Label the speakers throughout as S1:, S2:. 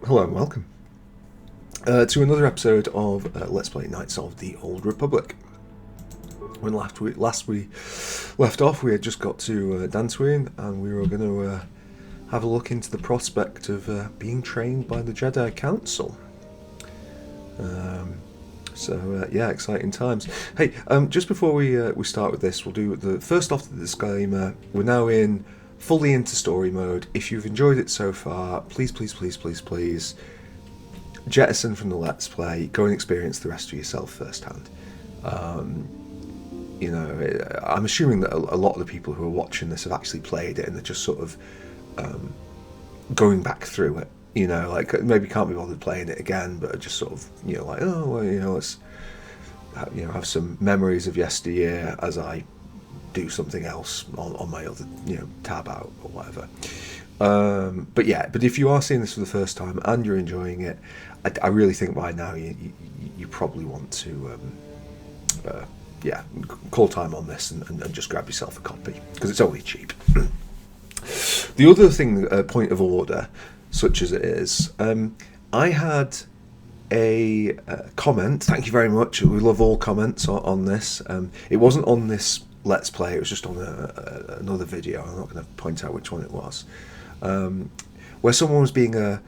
S1: Hello and welcome to another episode of Let's Play Knights of the Old Republic. When last we left off, we had just got to Dantooine, and we were going to have a look into the prospect of being trained by the Jedi Council. Yeah, exciting times. Hey, just before we start with this, we'll do the first off the disclaimer. We're now fully into story mode. If you've enjoyed it so far, please jettison from the Let's Play. Go and experience the rest of yourself firsthand. I'm assuming that a lot of the people who are watching this have actually played it and they're just sort of going back through it. Like maybe can't be bothered playing it again, but just sort of let's have some memories of yesteryear as I do something else on my other tab out or whatever. But if you are seeing this for the first time and you're enjoying it, I really think by now you probably want to call time on this and just grab yourself a copy because it's only cheap. The other thing, point of order, such as it is, I had a comment. Thank you very much. We love all comments on this. It wasn't on this Let's Play. It was just on another video. I'm not going to point out which one it was. Where someone was being a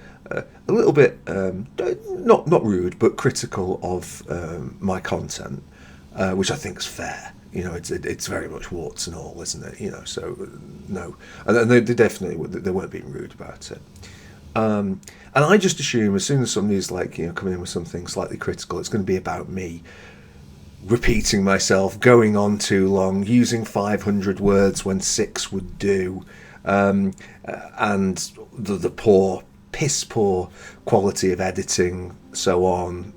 S1: little bit not rude but critical of my content, which I think is fair. It's very much warts and all, isn't it? So no, and they definitely they weren't being rude about it. And I just assume as soon as somebody's coming in with something slightly critical, it's going to be about me repeating myself, going on too long, using 500 words when 6 would do, and the piss poor quality of editing, so on.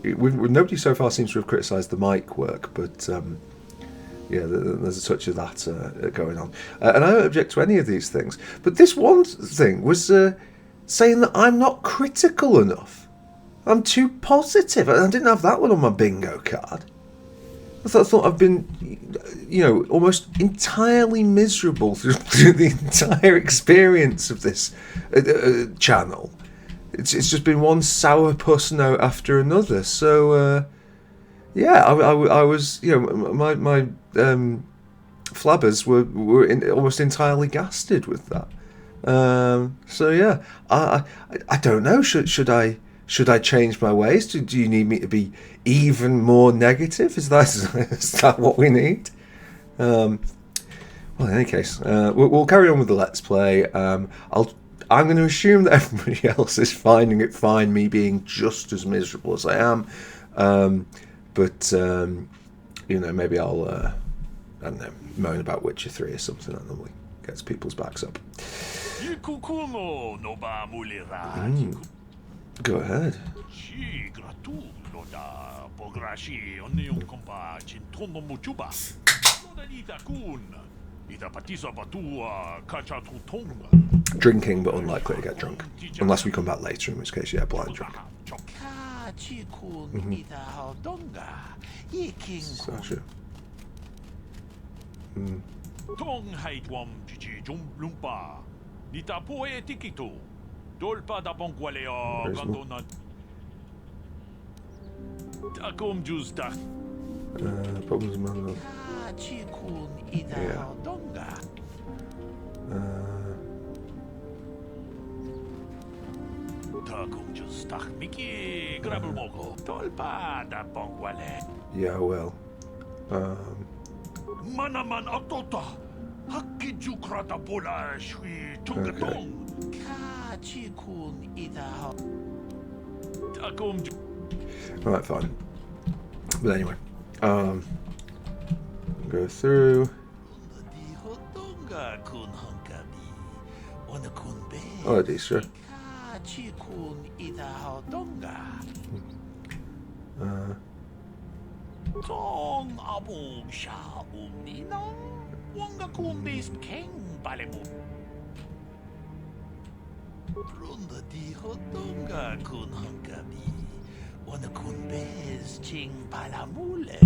S1: Nobody so far seems to have criticised the mic work, but there's a touch of that going on. And I don't object to any of these things. But this one thing was saying that I'm not critical enough. I'm too positive. I didn't have that one on my bingo card. I thought I've been, almost entirely miserable through the entire experience of this channel. It's just been one sourpuss note after another. So, I was, my flabbers were almost entirely gasted with that. I don't know. Should I change my ways? Do you need me to be even more negative? Is that what we need? Well, in any case, we'll carry on with the Let's Play. I'm going to assume that everybody else is finding it fine, me being just as miserable as I am. Maybe I'll, I don't know, moan about Witcher 3 or something. That normally gets people's backs up. Go ahead. Drinking, but unlikely to get drunk. Unless we come back later, in which case, blind drunk. Sasha. Problems among yeah, well.
S2: Manaman Otota. Hakijukrata Bola Shui Tungatong.
S1: Alright, fine. But anyway, go through. Oh, Adisha.
S2: Tong Abu Sha Umnina. Wanga Kumbis King Balemu. Brunda di Hotunga Kun Hunkabi. Wana Kun Bez Ching Palamule.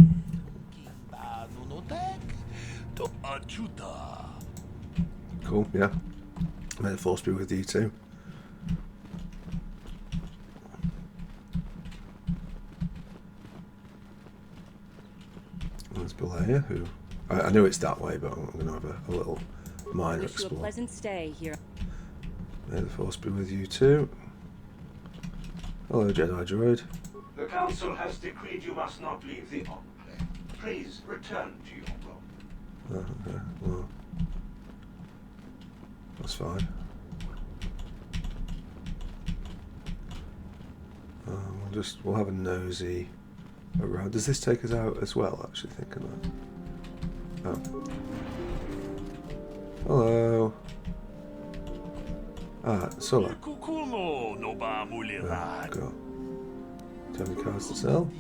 S2: Kimba Nunotek. To Achuta.
S1: Cool, yeah. May the force be with you too. Galea, who I know it's that way, but I'm going to have a little minor
S3: Wish you a
S1: explore.
S3: pleasant stay here.
S1: May the force be with you too. Hello, Jedi Droid.
S4: The Council has decreed you must not leave the Enclave. Please return to your room.
S1: Oh, okay, well, that's fine. We'll have a nosy around. Does this take us out as well? Actually, thinking that. Oh. Hello. Ah, Sola.
S2: Kukuno no ba
S1: Oh,
S2: mulirad.
S1: God. Do you have any cards to sell?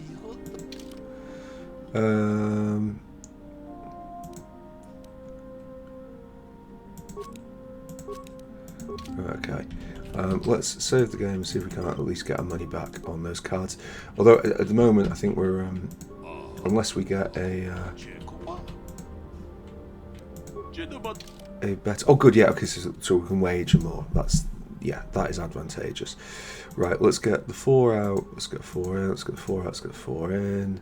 S1: Okay. Let's save the game and see if we can at least get our money back on those cards. Although at the moment I think we're unless we get a bet. Oh, good. Yeah. Okay. So we can wager more. That is advantageous. Right. Let's get the 4 out. Let's get 4 in. Let's get the 4 out. Let's get 4 in.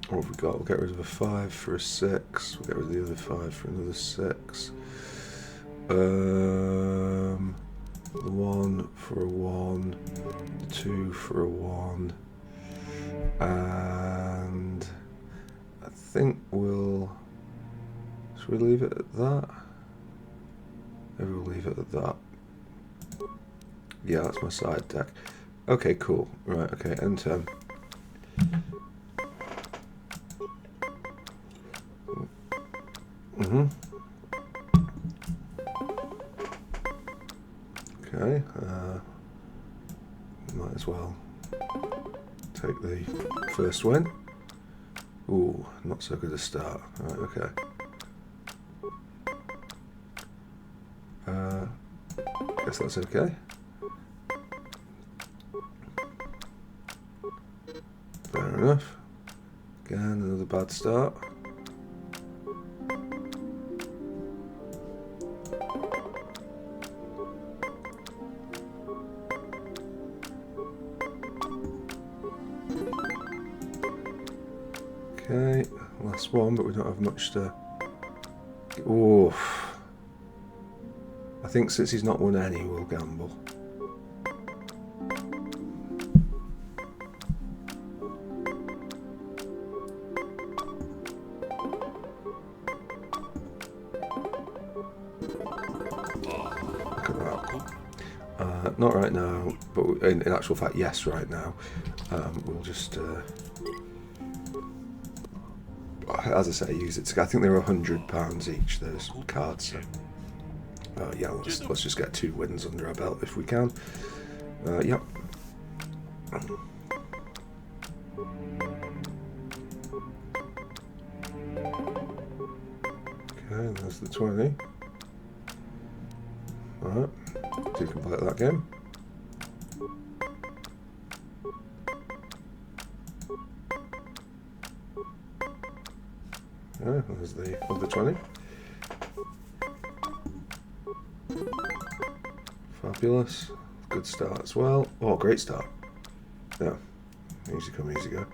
S1: What have we got? We'll get rid of a 5 for a 6. We'll get rid of the other 5 for another 6. The 1 for a 1. The 2 for a 1. And I think should we leave it at that? Maybe we'll leave it at that. Yeah, that's my side deck. Okay, cool. Right, okay, end turn. Okay, might as well take the first win. Ooh, not so good a start. Right, okay. Guess that's okay. Fair enough. Again, another bad start. Okay, last one, but we don't have much to... Oh, I think since he's not won any, we'll gamble. Look at that. Not right now, but in actual fact, yes, right now. We'll just... as I say, use it. I think they're £100 each, those cards. So, yeah, let's just get 2 wins under our belt if we can. Yep. Okay, there's the 20. Alright, so you can play that game. Yeah, there's the other 20. Fabulous. Good start as well. Oh, great start. Yeah. Easy come, easy go.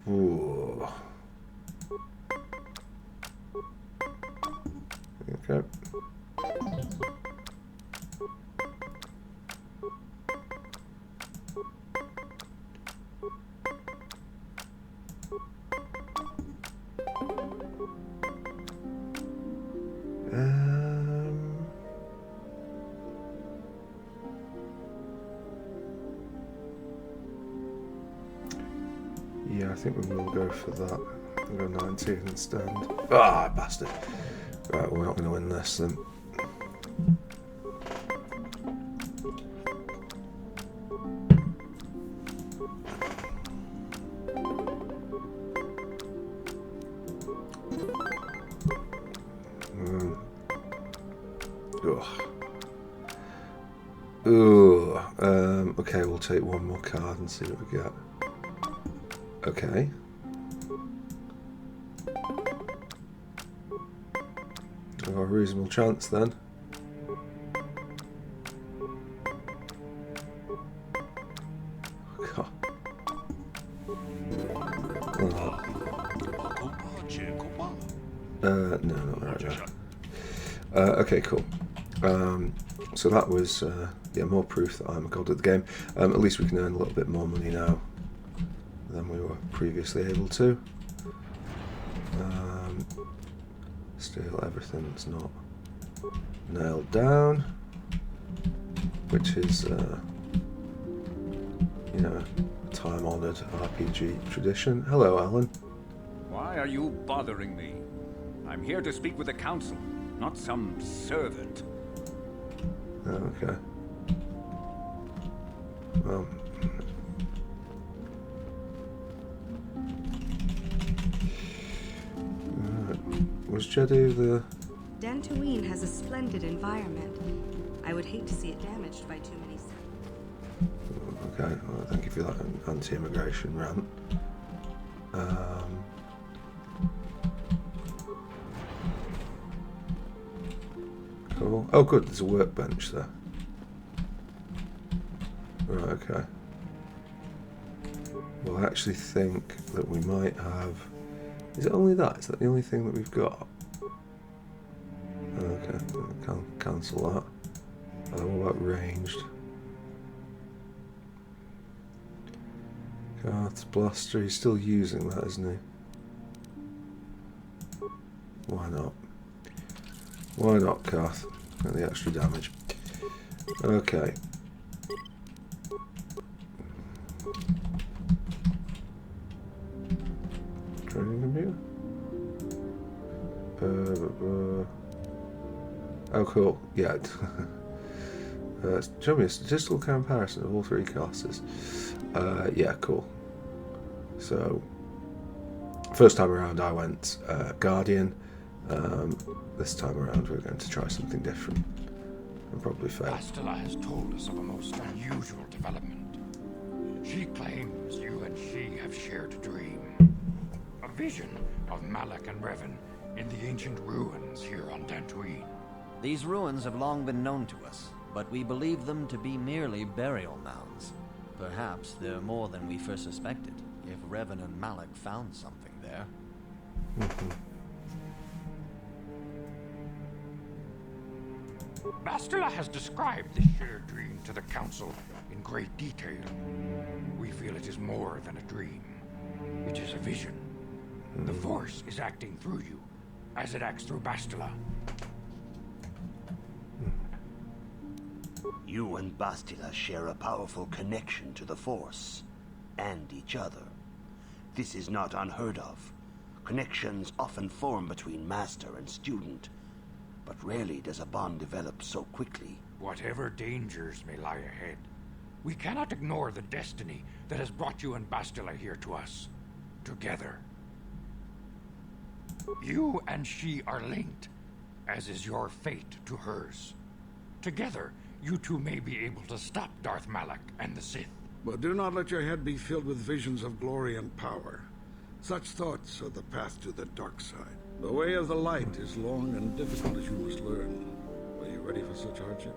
S1: Ooh. Okay. Yeah, I think we will go for that. We'll go 19 and stand. Ah, bastard. Right, we're not going to win this then. Okay, we'll take one more card and see what we get. Okay. We've got a reasonable chance then.
S3: KotOR.
S1: No, not right now. Okay, cool. So that was yeah, more proof that I'm a god at the game. At least we can earn a little bit more money now than we were previously able to. Still, everything's not nailed down, which is, you know, time-honoured RPG tradition. Hello, Alan.
S5: Why are you bothering me? I'm here to speak with the council, not some servant.
S1: Oh, okay. Well. Was Jedu the...
S6: Dantooine has a splendid environment. I would hate to see it damaged by too many settlers.
S1: Okay, well, thank you for that anti-immigration rant. Cool. Oh, good, there's a workbench there. Right, okay. Well, I actually think that we might have... Is it only that? Is that the only thing that we've got? Okay, can't cancel that. What about ranged? Garth's blaster, he's still using that, isn't he? Why not? Why not, Garth? Get the extra damage. Okay. Training computer? Oh, cool. Yeah. Show me a statistical comparison of all three classes. Yeah, cool. So, first time around I went Guardian. This time around we're going to try something different and probably fail.
S3: Bastila has told us of a most unusual development. She claims you and she have shared a dream. A vision of Malak and Revan in the ancient ruins here on Dantooine.
S7: These ruins have long been known to us, but we believe them to be merely burial mounds. Perhaps they're more than we first suspected, if Revan and Malak found something there.
S3: Bastila has described this shared dream to the Council in great detail. We feel it is more than a dream. It is a vision. The Force is acting through you, as it acts through Bastila.
S8: You and Bastila share a powerful connection to the Force, and each other. This is not unheard of. Connections often form between master and student, but rarely does a bond develop so quickly.
S3: Whatever dangers may lie ahead, we cannot ignore the destiny that has brought you and Bastila here to us, together. You and she are linked, as is your fate to hers. Together, you two may be able to stop Darth Malak and the Sith.
S9: But do not let your head be filled with visions of glory and power. Such thoughts are the path to the dark side. The way of the light is long and difficult, as you must learn. Are you ready for such hardship?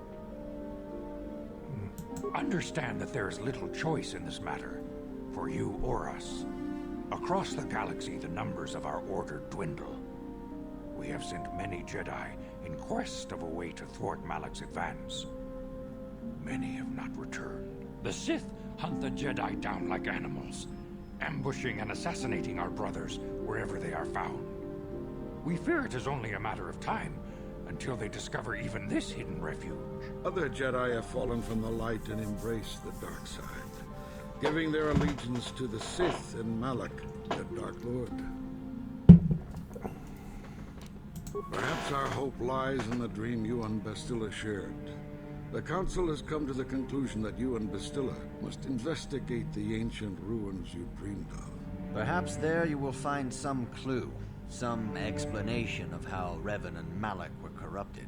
S3: Understand that there is little choice in this matter, for you or us. Across the galaxy, the numbers of our order dwindle. We have sent many Jedi in quest of a way to thwart Malak's advance. Many have not returned. The Sith hunt the Jedi down like animals, ambushing and assassinating our brothers wherever they are found. We fear it is only a matter of time until they discover even this hidden refuge.
S9: Other Jedi have fallen from the light and embraced the dark side, giving their allegiance to the Sith and Malak, the Dark Lord. Perhaps our hope lies in the dream you and Bastila shared. The Council has come to the conclusion that you and Bastila must investigate the ancient ruins you dreamed of.
S7: Perhaps there you will find some clue, some explanation of how Revan and Malak were corrupted.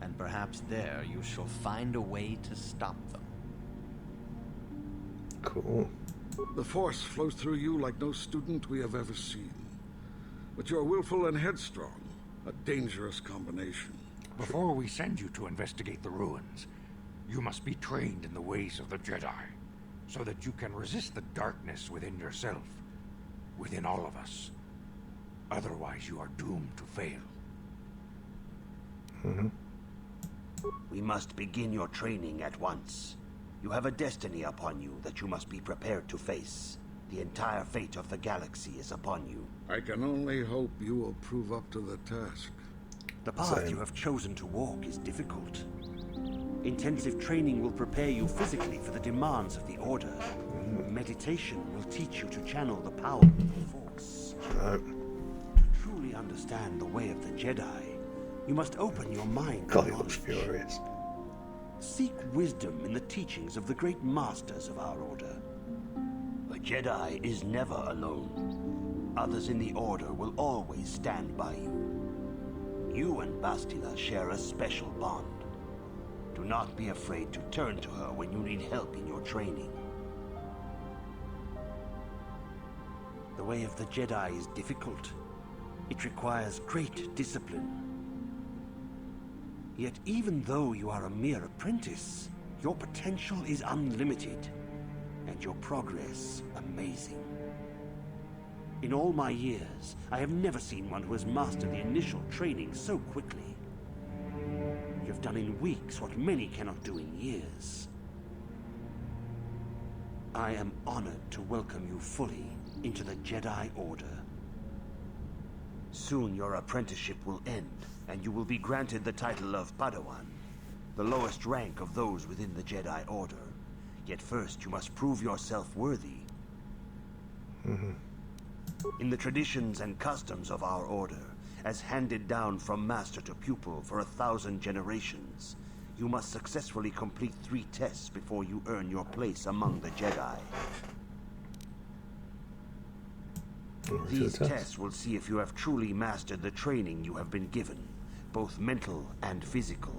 S7: And perhaps there you shall find a way to stop them.
S1: Cool.
S9: The Force flows through you like no student we have ever seen. But you are willful and headstrong, a dangerous combination.
S3: Before we send you to investigate the ruins, you must be trained in the ways of the Jedi, so that you can resist the darkness within yourself, within all of us. Otherwise, you are doomed to fail.
S8: We must begin your training at once. You have a destiny upon you that you must be prepared to face. The entire fate of the galaxy is upon you.
S9: I can only hope you will prove up to the task.
S8: The path you have chosen to walk is difficult. Intensive training will prepare you physically for the demands of the Order. Meditation will teach you to channel the power of the Force. To truly understand the way of the Jedi, you must open your mind to
S1: God, he looks
S8: knowledge.
S1: furious.
S8: Seek wisdom in the teachings of the great masters of our Order. A Jedi is never alone. Others in the Order will always stand by you. You and Bastila share a special bond. Do not be afraid to turn to her when you need help in your training. The way of the Jedi is difficult. It requires great discipline. Yet even though you are a mere apprentice, your potential is unlimited, and your progress amazing. In all my years, I have never seen one who has mastered the initial training so quickly. You have done in weeks what many cannot do in years. I am honored to welcome you fully into the Jedi Order. Soon your apprenticeship will end, and you will be granted the title of Padawan, the lowest rank of those within the Jedi Order. Yet first you must prove yourself worthy. In the traditions and customs of our Order, as handed down from master to pupil for 1,000 generations, you must successfully complete 3 tests before you earn your place among the Jedi. These tests will see if you have truly mastered the training you have been given, both mental and physical.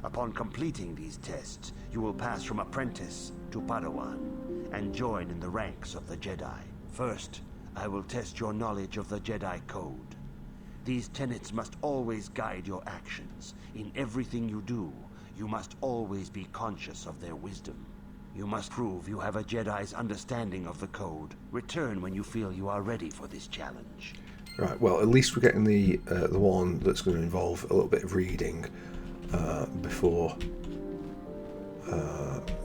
S8: Upon completing these tests, you will pass from apprentice to Padawan and join in the ranks of the Jedi. First, I will test your knowledge of the Jedi Code. These tenets must always guide your actions. In everything you do, you must always be conscious of their wisdom. You must prove you have a Jedi's understanding of the Code. Return when you feel you are ready for this challenge.
S1: Right, well, at least we're getting the one that's going to involve a little bit of reading before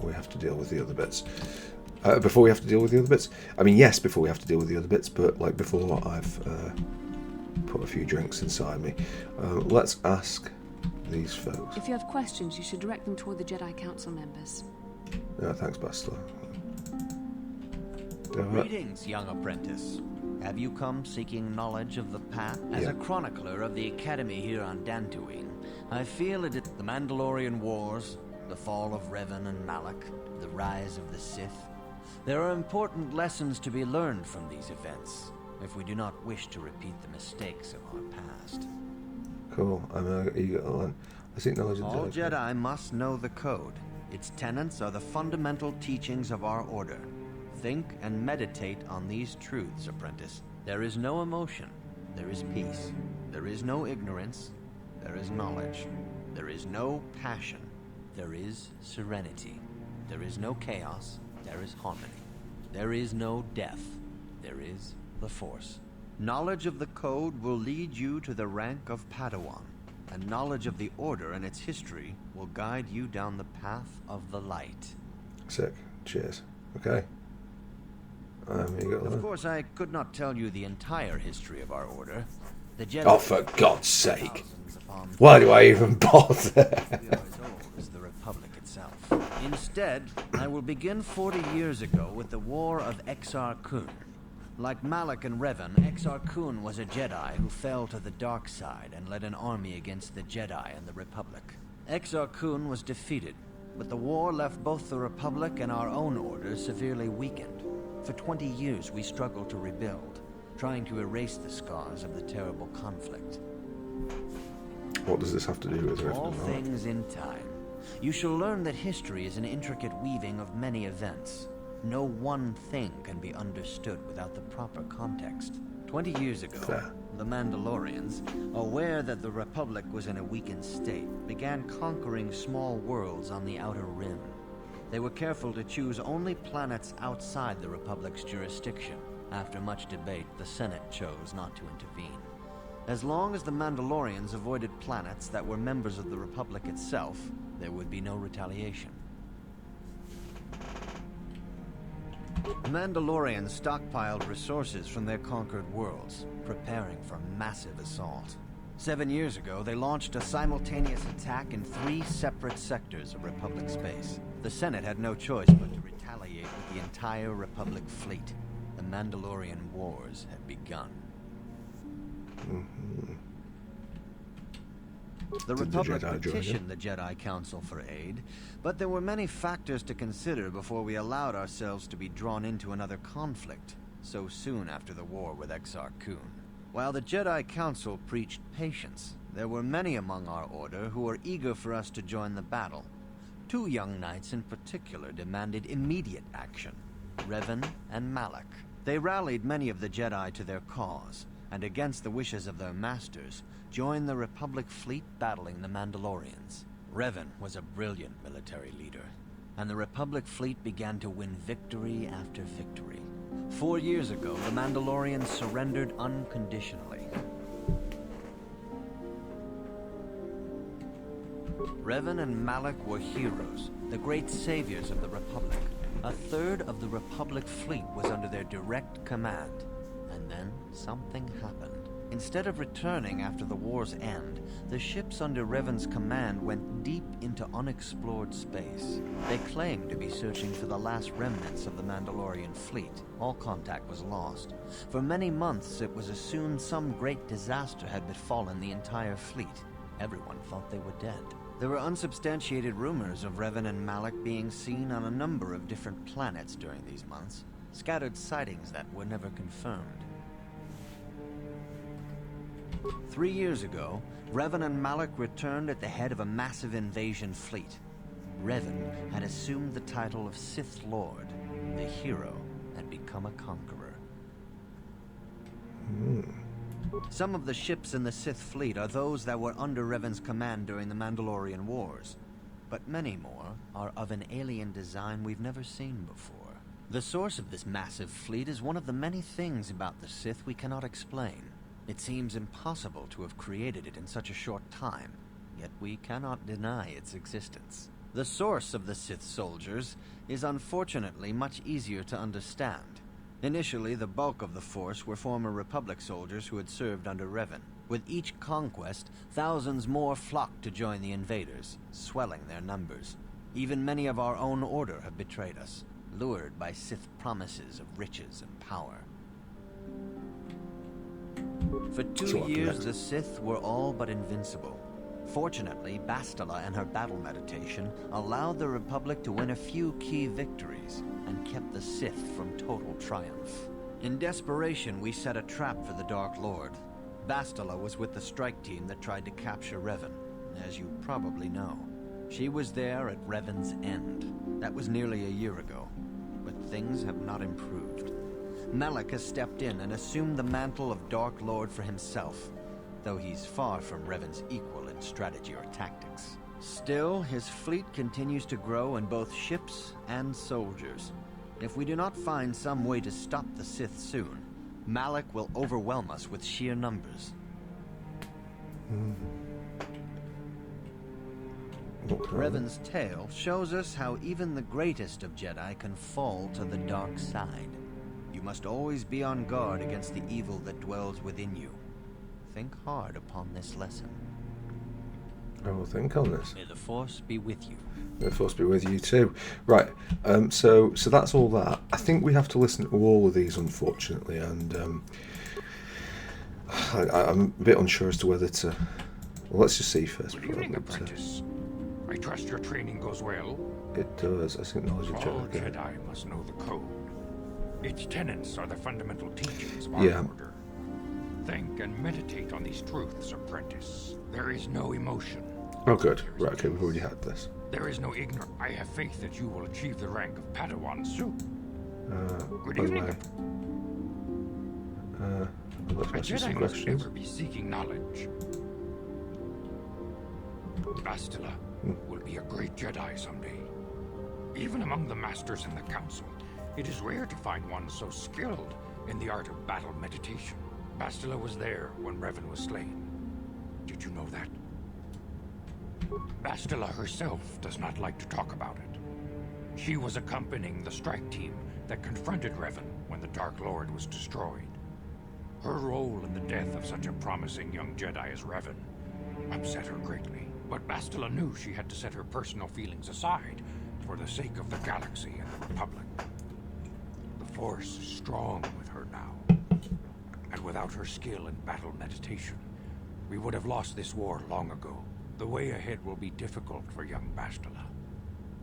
S1: we have to deal with the other bits. Before we have to deal with the other bits? I mean, yes, before we have to deal with the other bits, but like before I've put a few drinks inside me. Let's ask these folks.
S10: If you have questions, you should direct them toward the Jedi Council members.
S1: Thanks, Bastila.
S7: Greetings, young apprentice. Have you come seeking knowledge of the path? As a chronicler of the Academy here on Dantooine, I feel it the Mandalorian Wars, the fall of Revan and Malak, the rise of the Sith. There are important lessons to be learned from these events, if we do not wish to repeat the mistakes of our past.
S1: Cool. I'm eager to learn. I seek knowledge of
S7: All Jedi must know the Code. Its tenets are the fundamental teachings of our Order. Think and meditate on these truths, apprentice. There is no emotion. There is peace. There is no ignorance. There is knowledge. There is no passion. There is serenity. There is no chaos. There is harmony. There is no death. There is the Force. Knowledge of the Code will lead you to the rank of Padawan, and knowledge of the Order and its history will guide you down the path of the light.
S1: Sick. Cheers. Okay.
S7: Of course, I could not tell you the entire history of our Order. The Jedi,
S1: oh, for God's sake! Why do I even bother?
S7: Is the Republic itself. Instead, I will begin 40 years ago with the War of Exar Kun. Like Malak and Revan, Exar Kun was a Jedi who fell to the dark side and led an army against the Jedi and the Republic. Exar Kun was defeated, but the war left both the Republic and our own Order severely weakened. For 20 years we struggled to rebuild, trying to erase the scars of the terrible conflict.
S1: What does this have to do with Rift?
S7: All things in time. You shall learn that history is an intricate weaving of many events. No one thing can be understood without the proper context. 20 years ago, the Mandalorians, aware that the Republic was in a weakened state, began conquering small worlds on the Outer Rim. They were careful to choose only planets outside the Republic's jurisdiction. After much debate, the Senate chose not to intervene. As long as the Mandalorians avoided planets that were members of the Republic itself, there would be no retaliation. The Mandalorians stockpiled resources from their conquered worlds, preparing for a massive assault. 7 years ago, they launched a simultaneous attack in 3 separate sectors of Republic space. The Senate had no choice but to retaliate with the entire Republic fleet. The Mandalorian Wars had begun. The Republic petitioned the Jedi Council for aid, but there were many factors to consider before we allowed ourselves to be drawn into another conflict so soon after the war with Exar Kun. While the Jedi Council preached patience, there were many among our order who were eager for us to join the battle. 2 young knights in particular demanded immediate action, Revan and Malak. They rallied many of the Jedi to their cause, and against the wishes of their masters, joined the Republic fleet battling the Mandalorians. Revan was a brilliant military leader, and the Republic fleet began to win victory after victory. 4 years ago, the Mandalorians surrendered unconditionally. Revan and Malak were heroes, the great saviors of the Republic. 1/3 of the Republic fleet was under their direct command. And then something happened. Instead of returning after the war's end, the ships under Revan's command went deep into unexplored space. They claimed to be searching for the last remnants of the Mandalorian fleet. All contact was lost. For many months, it was assumed some great disaster had befallen the entire fleet. Everyone thought they were dead. There were unsubstantiated rumors of Revan and Malak being seen on a number of different planets during these months. Scattered sightings that were never confirmed. 3 years ago, Revan and Malak returned at the head of a massive invasion fleet. Revan had assumed the title of Sith Lord, the hero, and become a conqueror. Some of the ships in the Sith fleet are those that were under Revan's command during the Mandalorian Wars, but many more are of an alien design we've never seen before. The source of this massive fleet is one of the many things about the Sith we cannot explain. It seems impossible to have created it in such a short time, yet we cannot deny its existence. The source of the Sith soldiers is unfortunately much easier to understand. Initially, the bulk of the force were former Republic soldiers who had served under Revan. With each conquest, thousands more flocked to join the invaders, swelling their numbers. Even many of our own order have betrayed us, lured by Sith promises of riches and power. For 2 years, the Sith were all but invincible. Fortunately, Bastila and her battle meditation allowed the Republic to win a few key victories and kept the Sith from total triumph. In desperation, we set a trap for the Dark Lord. Bastila was with the strike team that tried to capture Revan, as you probably know. She was there at Revan's end. That was nearly a year ago, but things have not improved. Malak has stepped in and assumed the mantle of Dark Lord for himself, though he's far from Revan's equal in strategy or tactics. Still, his fleet continues to grow in both ships and soldiers. If we do not find some way to stop the Sith soon, Malak will overwhelm us with sheer numbers. Revan's tale shows us how even the greatest of Jedi can fall to the dark side. You must always be on guard against the evil that dwells within you. Think hard upon this lesson.
S1: I will think on this.
S7: May the Force be with you.
S1: May the Force be with you too. Right, so that's all that. I think we have to listen to all of these, unfortunately, and I'm a bit unsure as to whether to... Well, let's just see first.
S3: Good evening, apprentice. I trust your training goes well.
S1: It does. I think knowledge of
S3: All
S1: Jedi.
S3: Jedi must know the code. Its tenets are the fundamental teachings of our order. Think and meditate on these truths, apprentice. There is no emotion.
S1: Oh, good. Right, okay, we've already had this.
S3: There is no ignorance. I have faith that you will achieve the rank of Padawan soon. Good
S1: By the
S3: evening.
S1: way, let's
S3: A
S1: ask you some
S3: Jedi must
S1: questions.
S3: never be seeking knowledge. Bastila will be a great Jedi someday. Even among the masters in the council, it is rare to find one so skilled in the art of battle meditation. Bastila was there when Revan was slain. Did you know that? Bastila herself does not like to talk about it. She was accompanying the strike team that confronted Revan when the Dark Lord was destroyed. Her role in the death of such a promising young Jedi as Revan upset her greatly. But Bastila knew she had to set her personal feelings aside for the sake of the galaxy and the Republic. The Force is strong with her now. And without her skill in battle meditation, we would have lost this war long ago. The way ahead will be difficult for young Bastila.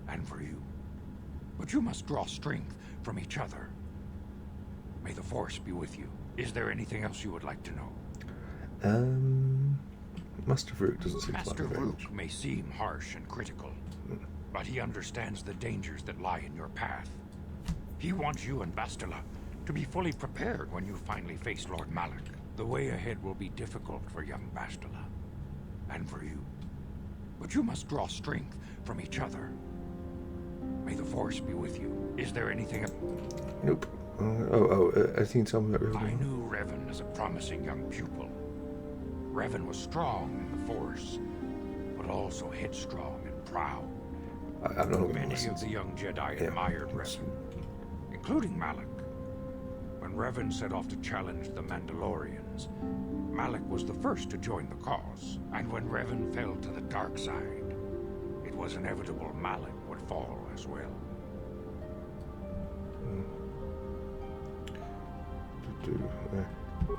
S3: And for you. But you must draw strength from each other. May the Force be with you. Is there anything else you would like to know?
S1: Master Vrook doesn't seem
S3: Master
S1: to like
S3: Vrook may seem harsh and critical, but he understands the dangers that lie in your path. He wants you and Bastila to be fully prepared when you finally face Lord Malak. The way ahead will be difficult for young Bastila, and for you. But you must draw strength from each other. May the Force be with you. Is there anything...
S1: Nope. I think tell me about Revan.
S3: I knew Revan as a promising young pupil. Revan was strong in the Force, but also headstrong and proud.
S1: I'm not
S3: Many of the young Jedi admired Revan, including Malak. When Revan set off to challenge the Mandalorians, Malak was the first to join the cause. And when Revan fell to the dark side, it was inevitable Malak would fall as well.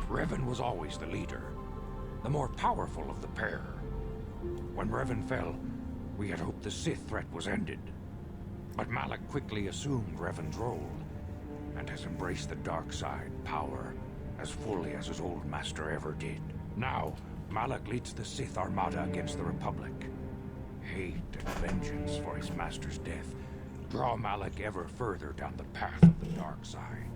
S3: Revan was always the leader, the more powerful of the pair. When Revan fell, we had hoped the Sith threat was ended. But Malak quickly assumed Revan's role, and has embraced the dark side power as fully as his old master ever did. Now, Malak leads the Sith Armada against the Republic. Hate and vengeance for his master's death draw Malak ever further down the path of the dark side,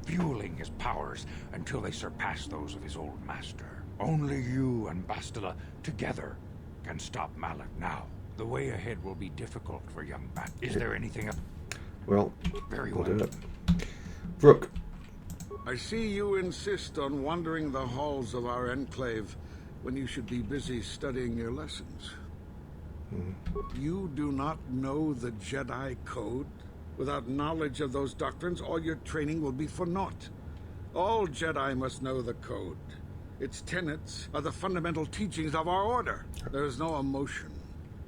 S3: fueling his powers until they surpass those of his old master. Only you and Bastila together can stop Malak now. The way ahead will be difficult for young Bat. Is there anything else?
S1: Well,
S3: very
S1: we'll
S3: well.
S1: do it. Vrook.
S9: I see you insist on wandering the halls of our enclave when you should be busy studying your lessons. You do not know the Jedi Code? Without knowledge of those doctrines, all your training will be for naught. All Jedi must know the Code. Its tenets are the fundamental teachings of our order. There is no emotion.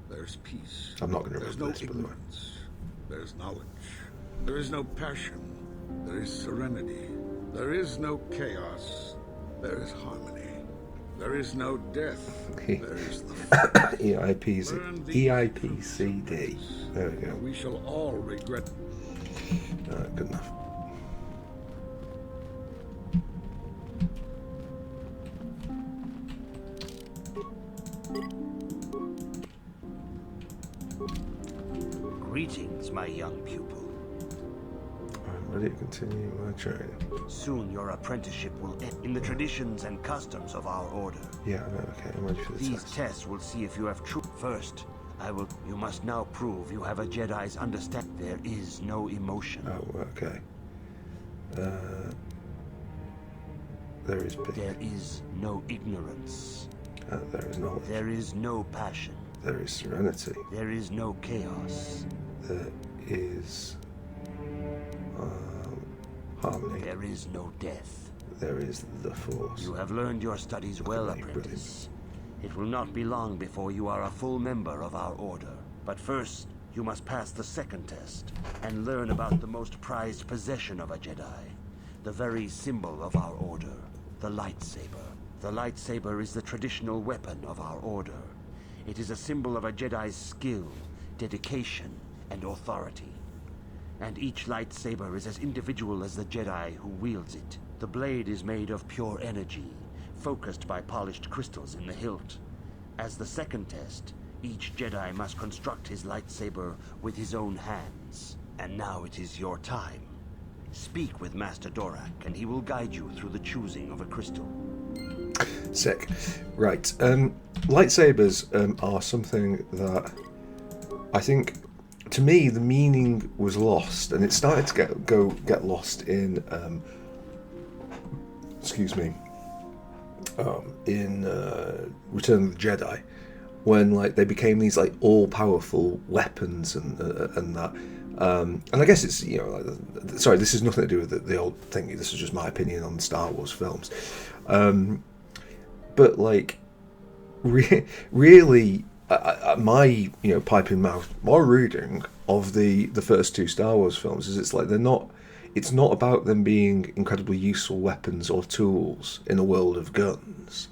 S9: There's peace.
S1: I'm not going to
S9: There's
S1: remember
S9: no
S1: this, by the way.
S9: ignorance. There's knowledge. There is no passion. There is serenity. There is no chaos. There is harmony. There is no death. There is the
S1: EIPCD. There we go.
S9: We shall all regret.
S1: Good enough.
S8: Greetings, my young pupil.
S1: I'm ready to continue my training.
S8: Soon your apprenticeship will end in the traditions and customs of our order.
S1: Yeah, I know, okay, I'm ready for the
S8: These
S1: test.
S8: tests will see if you have true. First, you must now prove you have a Jedi's understand. There is no emotion.
S1: Oh, okay. There is pity.
S8: There is no ignorance.
S1: There is knowledge.
S8: There is no passion.
S1: There is serenity.
S8: There is no chaos.
S1: There is harmony.
S8: There is no death.
S1: There is the Force.
S8: You have learned your studies well, apprentice. It will not be long before you are a full member of our order. But first, you must pass the second test and learn about the most prized possession of a Jedi, the very symbol of our order, the lightsaber. The lightsaber is the traditional weapon of our order. It is a symbol of a Jedi's skill, dedication, and authority. And each lightsaber is as individual as the Jedi who wields it. The blade is made of pure energy, focused by polished crystals in the hilt. As the second test, each Jedi must construct his lightsaber with his own hands. And now it is your time. Speak with Master Dorak, and he will guide you through the choosing of a crystal.
S1: Sick. Right. Lightsabers are something that I think, to me, the meaning was lost, and it started to get lost in excuse me, in Return of the Jedi, when like they became these like all-powerful weapons and that. And I guess it's, you know, like, sorry, this has nothing to do with the old thing. This is just my opinion on the Star Wars films. But like, really, my, you know, pipe in mouth, my reading of the first two Star Wars films is it's like they're not. It's not about them being incredibly useful weapons or tools in a world of guns.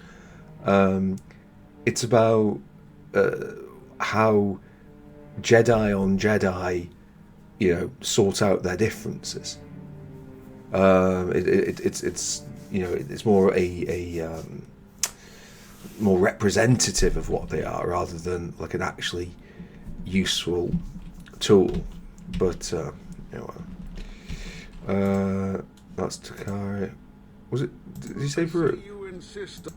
S1: It's about how Jedi on Jedi, you know, sort out their differences. It's you know, it's more a more representative of what they are rather than like an actually useful tool. But you know. That's Takari. Was it? Did you say Baru?
S9: You insist.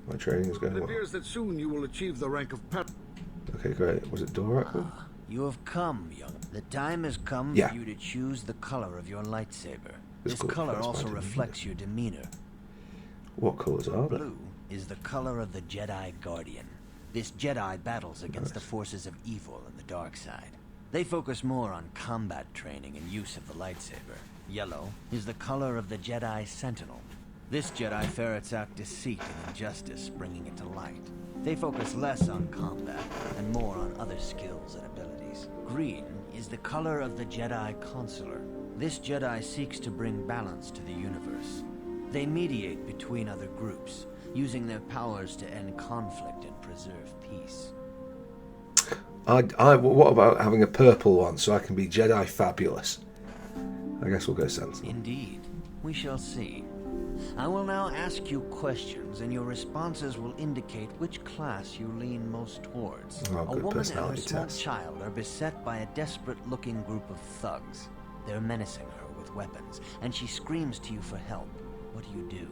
S1: My training is going
S9: It
S1: well.
S9: appears that soon you will achieve the rank of Pat.
S1: Okay, great. Was it Dorak?
S7: You have come, young. The time has come
S1: Yeah.
S7: for you to choose the color of your lightsaber.
S1: It's
S7: This
S1: called
S7: color
S1: first
S7: also
S1: by demeanor.
S7: reflects your demeanor.
S1: What colours are they?
S7: Blue is the color of the Jedi Guardian. This Jedi battles against the forces of evil and the dark side. They focus more on combat training and use of the lightsaber. Yellow is the color of the Jedi Sentinel. This Jedi ferrets out deceit and injustice, bringing it to light. They focus less on combat and more on other skills and abilities. Green is the color of the Jedi Consular. This Jedi seeks to bring balance to the universe. They mediate between other groups, using their powers to end conflict and preserve peace.
S1: What about having a purple one so I can be Jedi fabulous? I guess we'll go Sentinel.
S7: Indeed. We shall see. I will now ask you questions, and your responses will indicate which class you lean most towards.
S1: Oh,
S7: A
S1: good
S7: woman and her
S1: personality
S7: small
S1: test.
S7: child are beset by a desperate-looking group of thugs. They're menacing her with weapons, and she screams to you for help. What do you do?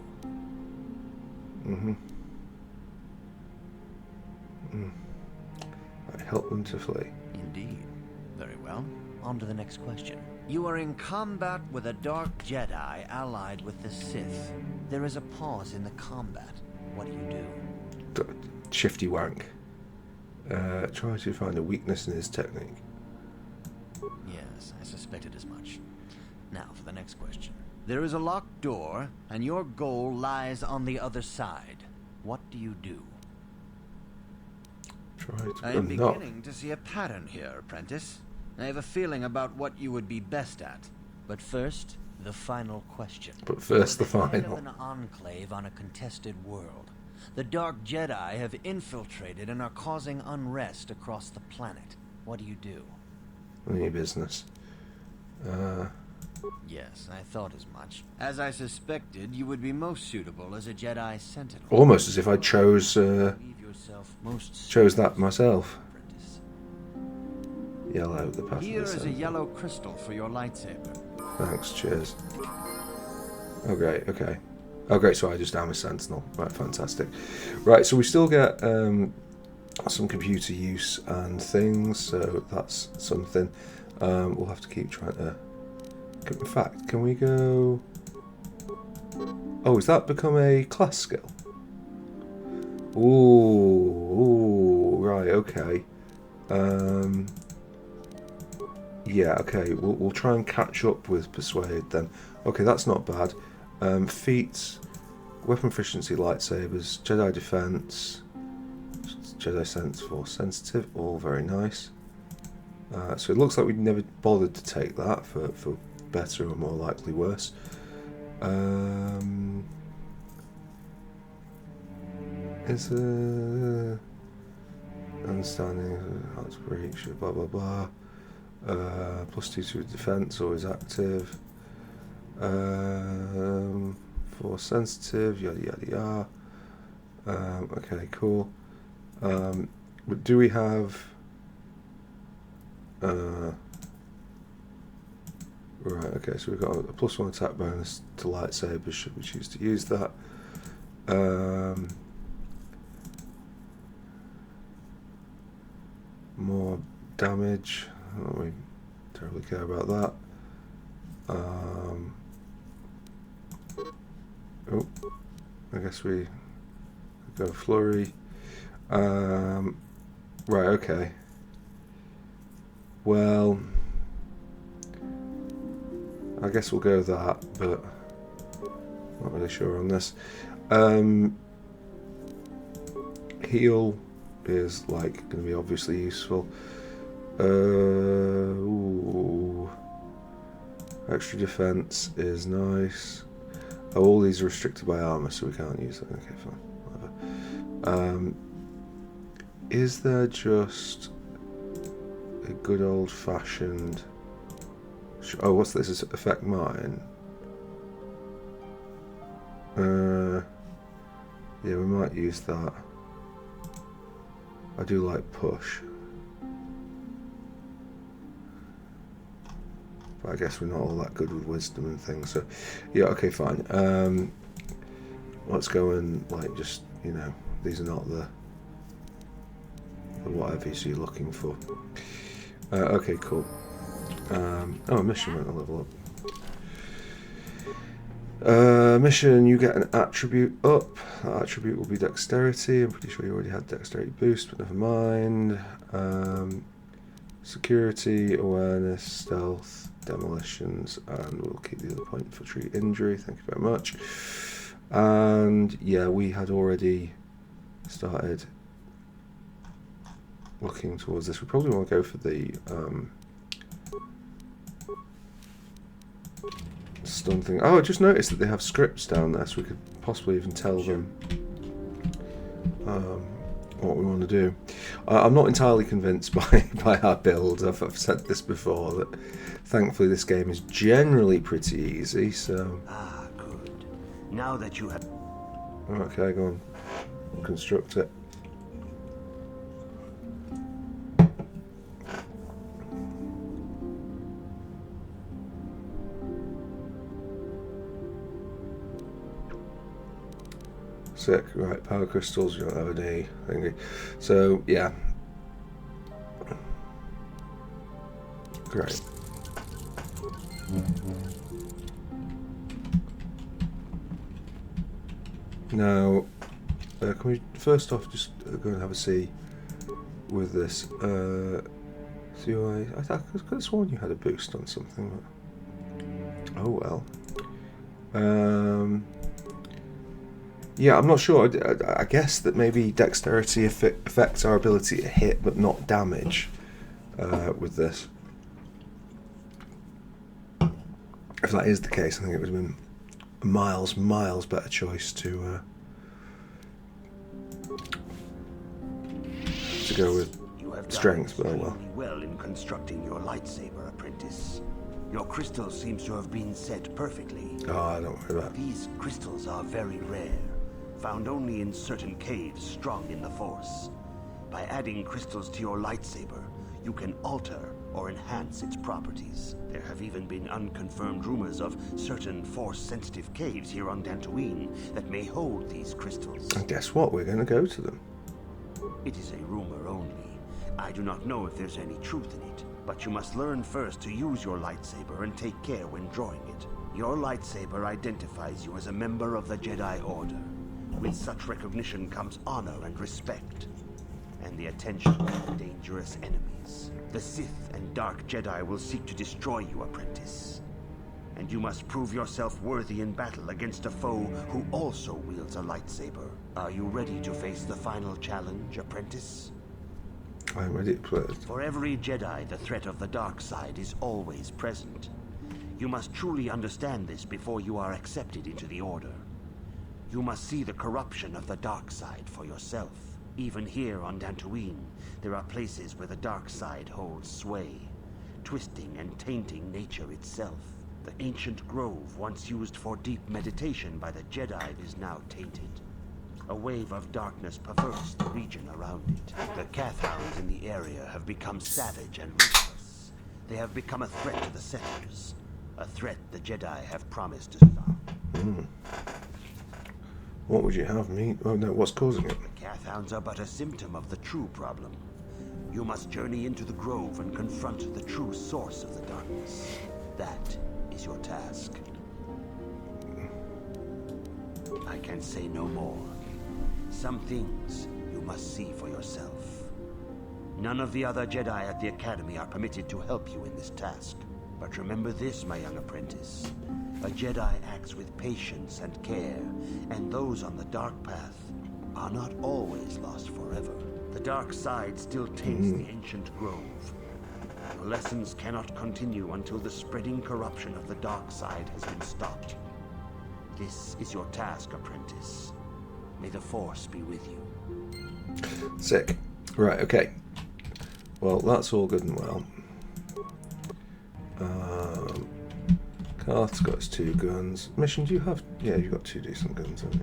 S1: I help them to flee.
S7: Indeed. Very well. On to the next question. You are in combat with a dark Jedi allied with the Sith. There is a pause in the combat. What do you do?
S1: Shifty wank. Try to find a weakness in his technique.
S7: Yes, I suspected as much. Now for the next question. There is a locked door, and your goal lies on the other side. What do you do?
S1: Try to
S7: I am
S1: unlock.
S7: beginning to see a pattern here, apprentice. I have a feeling about what you would be best at. But first, the final question.
S1: But first, the
S7: You are head
S1: final.
S7: of an enclave on a contested world. The Dark Jedi have infiltrated and are causing unrest across the planet. What do you do?
S1: None of your business.
S7: Yes, I thought as much. As I suspected, you would be most suitable as a Jedi Sentinel.
S1: Almost as if I chose
S7: Leave yourself most
S1: that myself.
S7: apprentice.
S1: Yellow, the path
S7: Here
S1: of the
S7: is a
S1: Sentinel.
S7: yellow crystal for your lightsaber.
S1: Thanks, cheers. Oh great, okay. Oh great, so I just am a Sentinel. Right, fantastic. Right, so we still get some computer use and things, so that's something. We'll have to keep trying to... In fact, can we go... Oh, has that become a class skill? Ooh, right, okay. Yeah, okay, we'll try and catch up with Persuade then. Okay, that's not bad. Feats, weapon efficiency, lightsabers, Jedi defense, Jedi sense, force sensitive, all very nice. So it looks like we never bothered to take that for better or more likely worse. Is understanding how to breach, blah blah blah. +2 to defense, always active. Force sensitive, yada yada yada. Okay, cool. But do we have? Right. Okay. So we've got a +1 attack bonus to lightsabers. Should we choose to use that? More damage. I don't really terribly care about that. Oh, I guess we go flurry. Right, okay. Well, I guess we'll go with that, but not really sure on this. Heal is like going to be obviously useful. Ooh. Extra defense is nice. Oh, all these are restricted by armor, so we can't use them. Okay, fine. Whatever. Is there just a good old-fashioned... Oh, what's this? Is affect mine? Yeah, we might use that. I do like push. But I guess we're not all that good with wisdom and things, so... Yeah, okay, fine. Let's go and, like, just, you know, these are not the whatever you're looking for. Okay, cool. Oh, mission went a level up. Mission, you get an attribute up. That attribute will be dexterity. I'm pretty sure you already had dexterity boost, but never mind. Security, awareness, stealth, demolitions, and we'll keep the other point for treat injury. Thank you very much. And yeah, we had already started looking towards this. We probably want to go for the stun thing. Oh, I just noticed that they have scripts down there, so we could possibly even tell them what we want to do. I'm not entirely convinced by our build. I've said this before, that thankfully this game is generally pretty easy, so...
S8: Ah, good. Now that you have...
S1: Okay, go on. Construct it. Sick. Right, power crystals, you don't have any thingy. So, yeah. Great. Now, can we first off just go and have a see with this? See, I could have sworn you had a boost on something. But... Oh well. Yeah, I'm not sure. I guess that maybe dexterity affects our ability to hit, but not damage with this. If that is the case, I think it would have been a miles better choice to go with strength, but oh well.
S8: Well in constructing your lightsaber, apprentice. Your crystal seems to have been set perfectly.
S1: Oh, don't worry about it.
S8: These crystals are very rare, found only in certain caves strong in the Force. By adding crystals to your lightsaber, you can alter or enhance its properties. There have even been unconfirmed rumors of certain Force-sensitive caves here on Dantooine that may hold these crystals.
S1: And guess what? We're going to go to them.
S8: It is a rumor only. I do not know if there's any truth in it, but you must learn first to use your lightsaber and take care when drawing it. Your lightsaber identifies you as a member of the Jedi Order. With such recognition comes honor and respect, and the attention of dangerous enemies. The Sith and Dark Jedi will seek to destroy you, apprentice. And you must prove yourself worthy in battle against a foe who also wields a lightsaber. Are you ready to face the final challenge, apprentice?
S1: I'm ready to play it.
S8: For every Jedi, the threat of the dark side is always present. You must truly understand this before you are accepted into the Order. You must see the corruption of the dark side for yourself. Even here on Dantooine, there are places where the dark side holds sway, twisting and tainting nature itself. The ancient grove, once used for deep meditation by the Jedi, is now tainted. A wave of darkness perverts the region around it. The Kath hounds in the area have become savage and ruthless. They have become a threat to the settlers. A threat the Jedi have promised to stop.
S1: What would you have me? Oh no, what's causing it?
S8: The Kath hounds are but a symptom of the true problem. You must journey into the grove and confront the true source of the darkness. That is your task. I can say no more. Some things you must see for yourself. None of the other Jedi at the Academy are permitted to help you in this task. But remember this, my young apprentice. A Jedi acts with patience and care, and those on the dark path are not always lost forever. The dark side still taints the ancient grove. The lessons cannot continue until the spreading corruption of the dark side has been stopped. This is your task, apprentice. May the Force be with you.
S1: Sick. Right, okay. Well, that's all good and well. Karth's got his 2 guns. Mission, do you have... Yeah, you've got 2 decent guns, haven't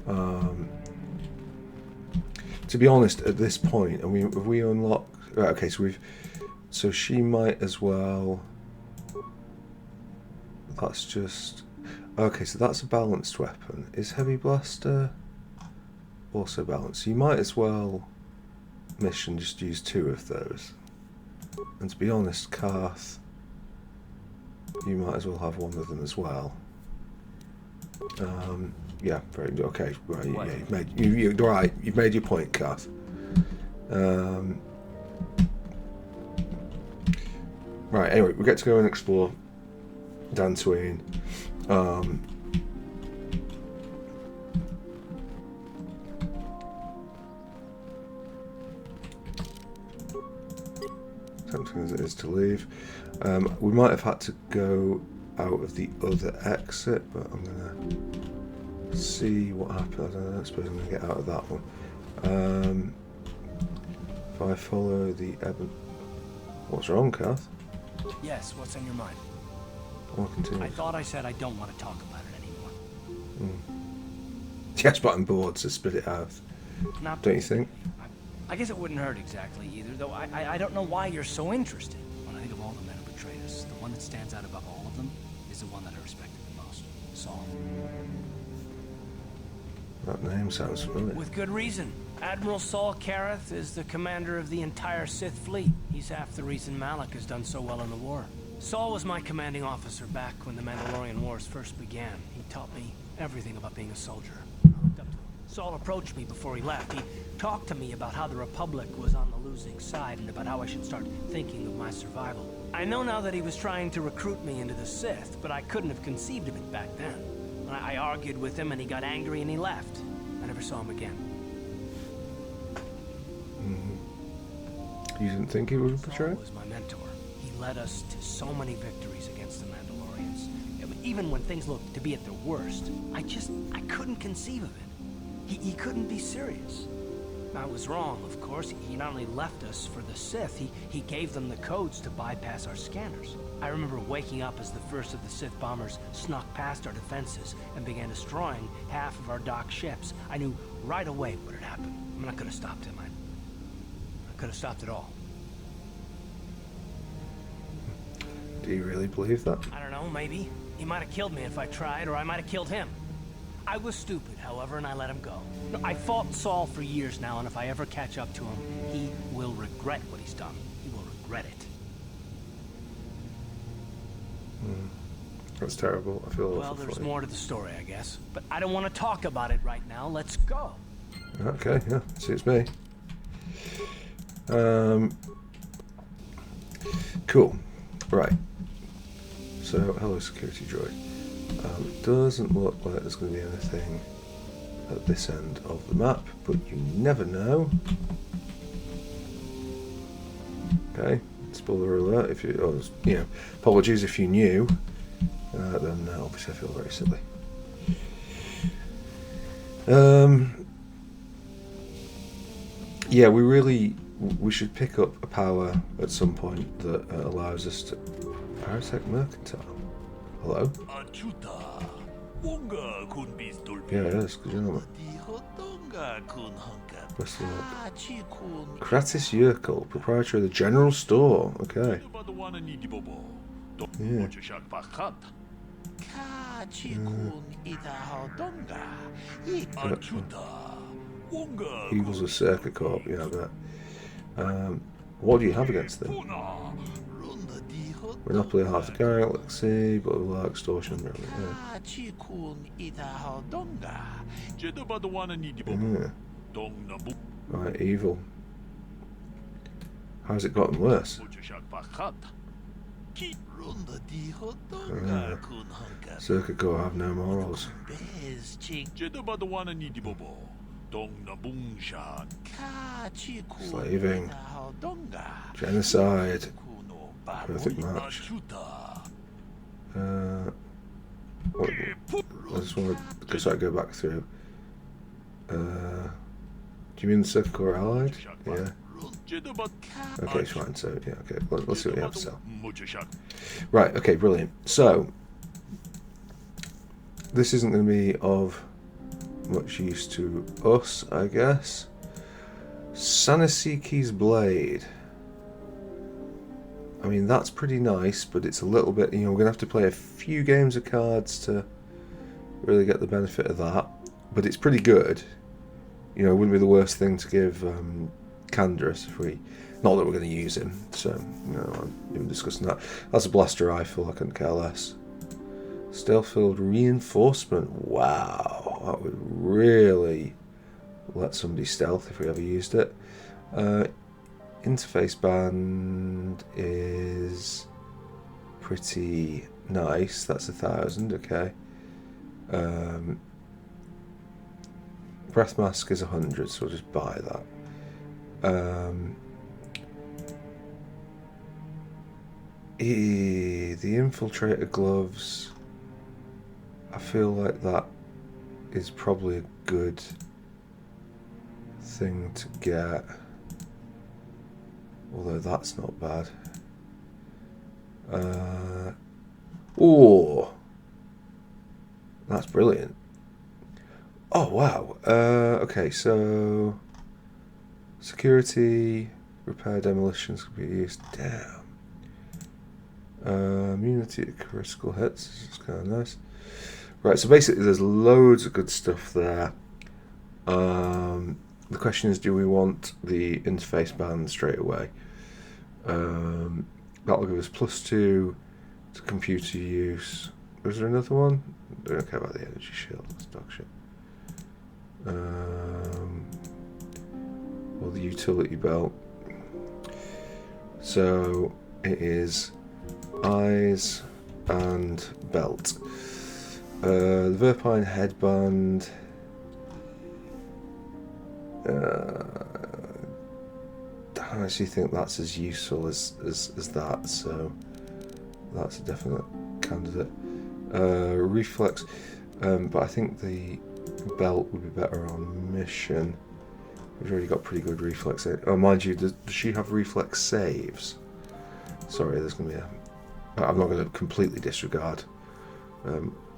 S1: you? To be honest, at this point, have we unlocked... Right, okay, so we've... So she might as well... That's just... Okay, so that's a balanced weapon. Is Heavy Blaster also balanced? So you might as well, Mission, just use 2 of those. And to be honest, Karth, you might as well have one of them as well. Yeah, very okay. Right, yeah, you're right. You've made your point, Karth. Right. Anyway, we get to go and explore Dantooine. Tempting as it is to leave. We might have had to go out of the other exit, but I'm gonna see what happens. I don't suppose I'm gonna get out of that one. If I follow the what's wrong, Kath?
S11: Yes, what's on your mind?
S1: I'll continue.
S11: I thought I said I don't want to talk about it anymore.
S1: Yes, but I'm bored, so spit it out. Don't you think?
S11: I guess it wouldn't hurt exactly either, though I don't know why you're so interested. When I think of all the men who betrayed us, the one that stands out above all of them is the one that I respected the most, Saul.
S1: That name sounds familiar.
S11: With good reason. Admiral Saul Kareth is the commander of the entire Sith fleet. He's half the reason Malak has done so well in the war. Saul was my commanding officer back when the Mandalorian Wars first began. He taught me everything about being a soldier. I looked up to him. Saul approached me before he left. He talked to me about how the Republic was on the losing side and about how I should start thinking of my survival. I know now that he was trying to recruit me into the Sith, but I couldn't have conceived of it back then. I argued with him and he got angry and he left. I never saw him again.
S1: You didn't think he would betray?
S11: Saul was my mentor. He led us to so many victories against the Mandalorians. Even when things looked to be at their worst, I couldn't conceive of it. He couldn't be serious. I was wrong, of course. He not only left us for the Sith, he gave them the codes to bypass our scanners. I remember waking up as the first of the Sith bombers snuck past our defenses and began destroying half of our docked ships. I knew right away what had happened. I mean, I could have stopped him. I could have stopped it all.
S1: Do you really believe that?
S11: I don't know, maybe. He might have killed me if I tried, or I might have killed him. I was stupid, however, and I let him go. I fought Saul for years now, and if I ever catch up to him, he will regret what he's done. He will regret it.
S1: That's terrible. I feel awful.
S11: Well, there's more to the story, I guess. But I don't want to talk about it right now. Let's go.
S1: Okay, yeah, suits me. Cool. Right. So, hello, security droid. Doesn't look like there's going to be anything at this end of the map, but you never know. Okay, spoiler alert. If you, apologies if you knew. Then obviously I feel very silly. Yeah, we should pick up a power at some point that allows us to... Parasec Mercantile. Hello? Yeah, it is. Good gentleman. Kratis Yerkel, proprietor of the general store. Okay. Yeah. Eagles of Circa Corp, yeah, I bet. What do you have against them? Monopoly half the galaxy, blah blah blah, extortion. Right, evil. How's it gotten worse? Circuit Go have no morals. Slaving. Genocide. Perfect match. I just want to go back through. Do you mean the Circuit Core allied? Yeah. Okay, fine. So yeah, okay. Let's see what we have to sell. Right. Okay. Brilliant. So this isn't going to be of much use to us, I guess. Sanesiki's blade. I mean, that's pretty nice, but it's a little bit. You know, we're going to have to play a few games of cards to really get the benefit of that. But it's pretty good. You know, it wouldn't be the worst thing to give Canderous if we. Not that we're going to use him, so you know, I'm even discussing that. That's a blaster rifle. I couldn't care less. Stealth-filled reinforcement. Wow, that would really let somebody stealth if we ever used it. Interface band is pretty nice. That's 1,000. Okay. Breath mask is 100, so we'll just buy that. The infiltrator gloves. I feel like that is probably a good thing to get. Although that's not bad. Oh, that's brilliant. Oh wow. Okay, so security, repair, demolitions could be used. Damn. Immunity to critical hits. This is kind of nice. Right. So basically, there's loads of good stuff there. The question is, do we want the interface band straight away? That'll give us +2 to computer use. Was there another one? I don't care about the energy shield. That's dog shit. Or the utility belt. So it is eyes and belt. The Verpine headband. I actually think that's as useful as that, so that's a definite candidate. Reflex, but I think the belt would be better on mission. We've already got pretty good reflex. Oh, mind you, does she have reflex saves? Sorry, there's going to be I'm not going to completely disregard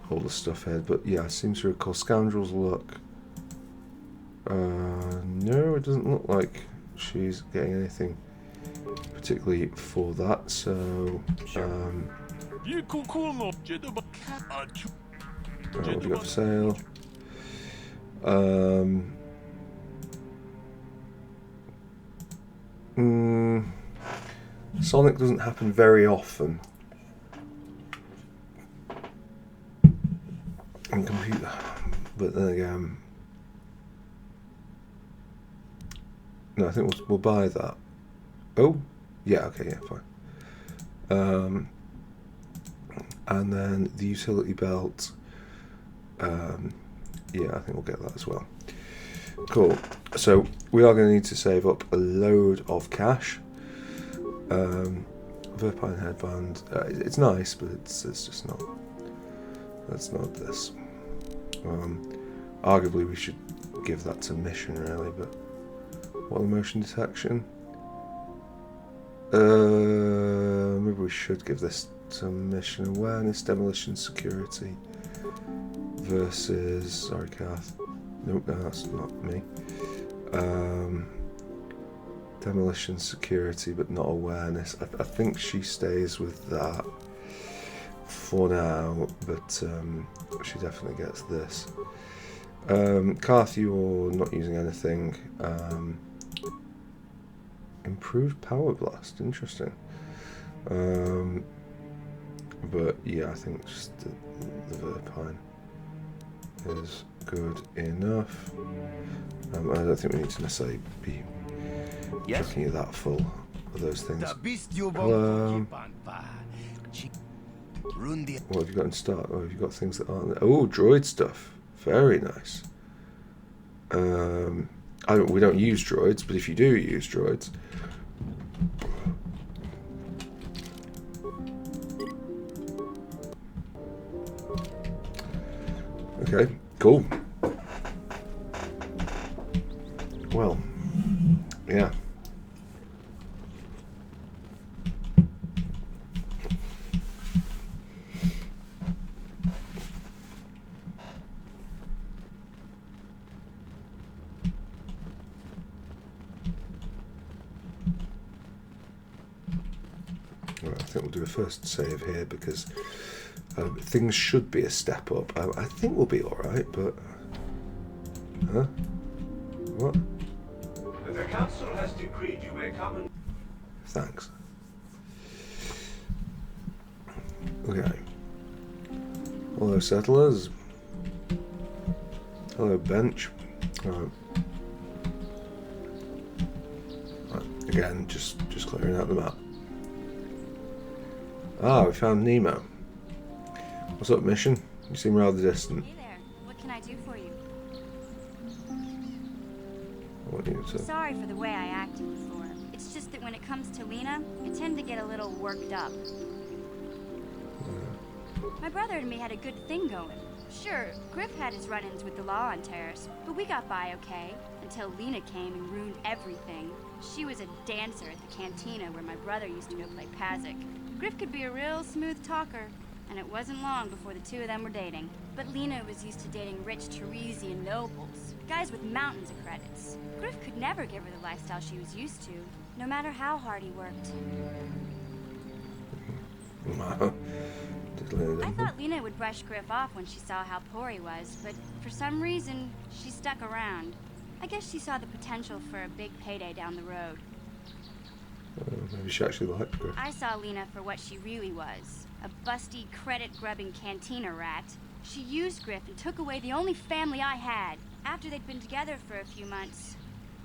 S1: all the stuff here, but yeah, I seem to recall Scoundrel's Luck. No, it doesn't look like she's getting anything particularly for that, so what have we got for sale? Sonic doesn't happen very often on computer, but then again, no, I think we'll buy that. Oh, yeah, okay, yeah, fine. And then the utility belt. Yeah, I think we'll get that as well. Cool. So we are going to need to save up a load of cash. Verpine headband. It's nice, but it's just not. That's not this. Arguably, we should give that to mission, really. But what motion detection? Maybe we should give this to mission awareness, demolition, security versus. Sorry, Kath. Nope, no, that's not me. Demolition, security, but not awareness. I think she stays with that for now, but she definitely gets this. Kath, you're not using anything. Improved power blast, interesting. But yeah, I think just the Verpine is good enough. I don't think we need to necessarily be checking you that full of those things. Hello. What have you got in start? Oh, have you got things that aren't there? Oh, droid stuff. Very nice. We don't use droids, but if you do use droids, okay, cool. Well, yeah. Right, I think we'll do a first save here because things should be a step up. I think we'll be alright, but... Huh? What?
S4: The council has decreed you may come and...
S1: Thanks. Okay. Hello, settlers. Hello, bench. Right. Again, just clearing out the map. Ah, we found Nemo. What's up, mission? You seem rather distant.
S6: Hey there. What can I do for you?
S1: I want you to...
S6: Sorry for the way I acted before. It's just that when it comes to Lena, I tend to get a little worked up. My brother and me had a good thing going. Sure, Griff had his run-ins with the law on Terrace, but we got by okay, until Lena came and ruined everything. She was a dancer at the cantina where my brother used to go play Pazik. Griff could be a real smooth talker, and it wasn't long before the two of them were dating. But Lena was used to dating rich Teresian nobles, guys with mountains of credits. Griff could never give her the lifestyle she was used to, no matter how hard he worked. I thought Lena would brush Griff off when she saw how poor he was, but for some reason, she stuck around. I guess she saw the potential for a big payday down the road.
S1: Maybe she actually liked Griff.
S6: I saw Lena for what she really was, a busty, credit-grubbing cantina rat. She used Griff and took away the only family I had. After they'd been together for a few months,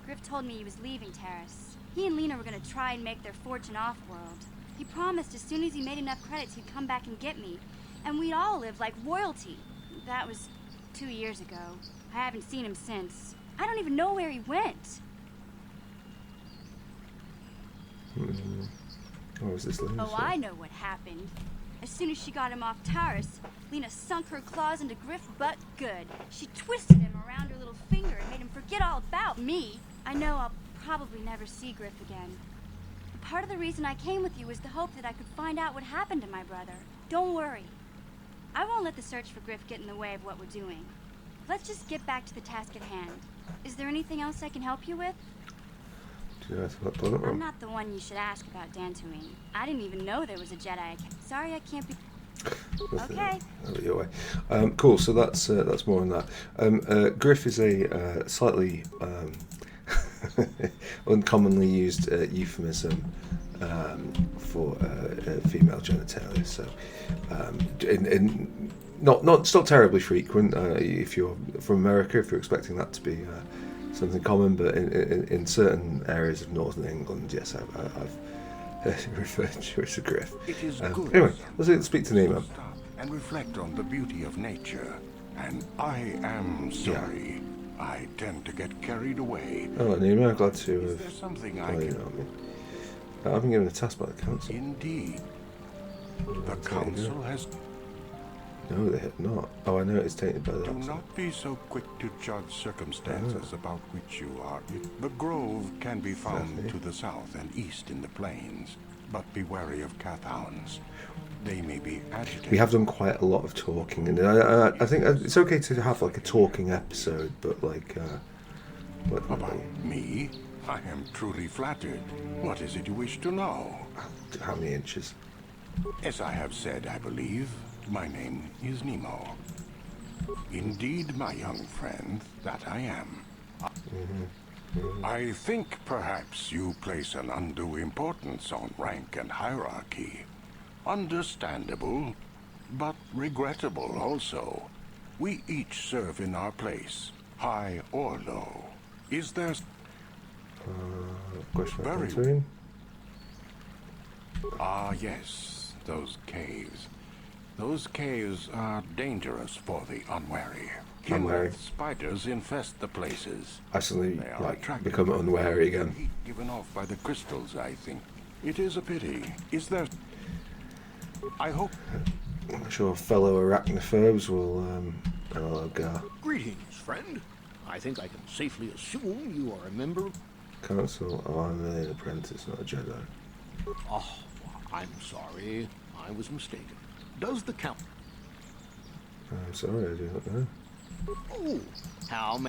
S6: Griff told me he was leaving Terrace. He and Lena were going to try and make their fortune off-world. He promised as soon as he made enough credits he'd come back and get me, and we'd all live like royalty. That was 2 years ago. I haven't seen him since. I don't even know where he went.
S1: What was this Lena?
S6: Oh, I know what happened. As soon as she got him off Terrace, Lena sunk her claws into Griff butt good. She twisted him around her little finger and made him forget all about me. I know I'll probably never see Griff again. But part of the reason I came with you was the hope that I could find out what happened to my brother. Don't worry. I won't let the search for Griff get in the way of what we're doing. Let's just get back to the task at hand. Is there anything else I can help you with? I'm not the one you should ask about Dantooine. I didn't even know there was a Jedi. Sorry, I can't be... Okay.
S1: Your way. Cool, so that's more on that. Griff is a slightly uncommonly used euphemism for female genitalia. So, it's not terribly frequent. If you're from America, if you're expecting that to be something common, but in certain areas of northern England, yes, I've referred to it as a Griff.
S9: It is good.
S1: Anyway, let's speak to Nemo.
S9: Stop and reflect on the beauty of nature. And I am sorry. Yeah. I tend to get carried away.
S1: Oh, Nemo, I'm glad to
S9: Is there something I
S1: can...
S9: can...
S1: I've been given a task by the council.
S9: Indeed. The council has...
S1: No, they have not. Oh, I know it's tainted by that.
S9: Do not be so quick to judge circumstances about which you are. The grove can be found to the south and east in the plains, but be wary of Cathounds. They may be agitated.
S1: We have done quite a lot of talking, and I think it's okay to have like a talking episode, but like...
S9: About me? I am truly flattered. What is it you wish to know?
S1: How many inches?
S9: As I have said, I believe, my name is Nemo. Indeed, my young friend, that I am. I think perhaps you place an undue importance on rank and hierarchy.
S12: Understandable, but regrettable also. We each serve in our place, high or low. Is there...
S1: Question mark
S12: Very-
S1: between.
S12: Ah, yes, those caves. Those caves are dangerous for the unwary.
S1: Unwary.
S12: Killer spiders infest the places.
S1: I suddenly
S12: They are
S1: like
S12: attracted
S1: become
S12: by the
S1: unwary again.
S12: heat given off by the crystals, I think. It is a pity. Is there... I hope...
S1: I'm sure fellow arachnophobes will hello, Gar.
S13: Greetings, friend. I think I can safely assume you are a member...
S1: Council. Oh, I'm an apprentice, not a Jedi.
S13: Oh, I'm sorry. I was mistaken. Does the count...
S1: I'm sorry, I do not know.
S13: Oh, how ma...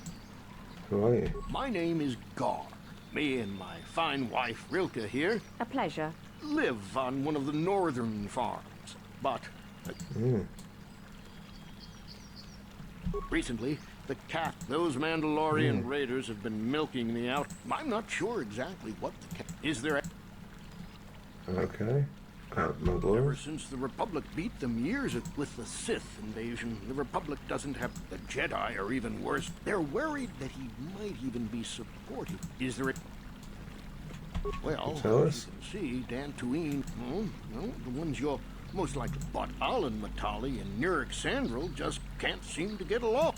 S1: Who are you?
S13: My name is Gar. Me and my fine wife, Rilke, here...
S14: A pleasure.
S13: ...live on one of the northern farms. But... Recently, the cat... Those Mandalorian raiders have been milking me out. I'm not sure exactly what the cat... Is there...
S1: Okay.
S13: Ever since the Republic beat them years ago with the Sith invasion, the Republic doesn't have... The Jedi are even worse. They're worried that he might even be supported. Is there a... Well,
S1: Tell
S13: as
S1: us.
S13: you can see, Dantooine, well, the ones you're most likely bought Alan Matali and Nurik Sandril just can't seem to get along.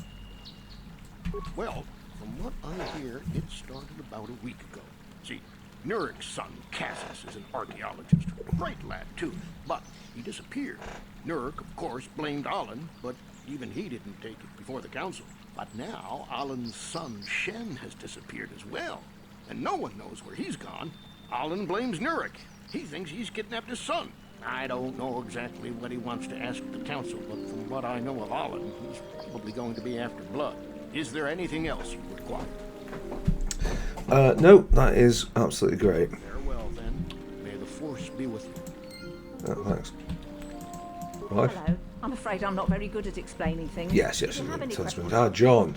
S13: Well, from what I hear, it started about a week ago. See, Nurik's son, Cassis, is an archaeologist. Bright lad, too, but he disappeared. Nurik, of course, blamed Alan, but even he didn't take it before the council. But now, Alan's son, Shen, has disappeared as well. And no one knows where he's gone. Alan blames Nurik. He thinks he's kidnapped his son. I don't know exactly what he wants to ask the council, but from what I know of Alan, he's probably going to be after blood. Is there anything else you require?
S1: No, that is absolutely great.
S13: Farewell, then. May the Force be with you.
S1: Thanks. Wife?
S14: Hello. I'm afraid I'm not very good at explaining things.
S1: Yes,
S14: If you have any questions...
S1: Ah, John.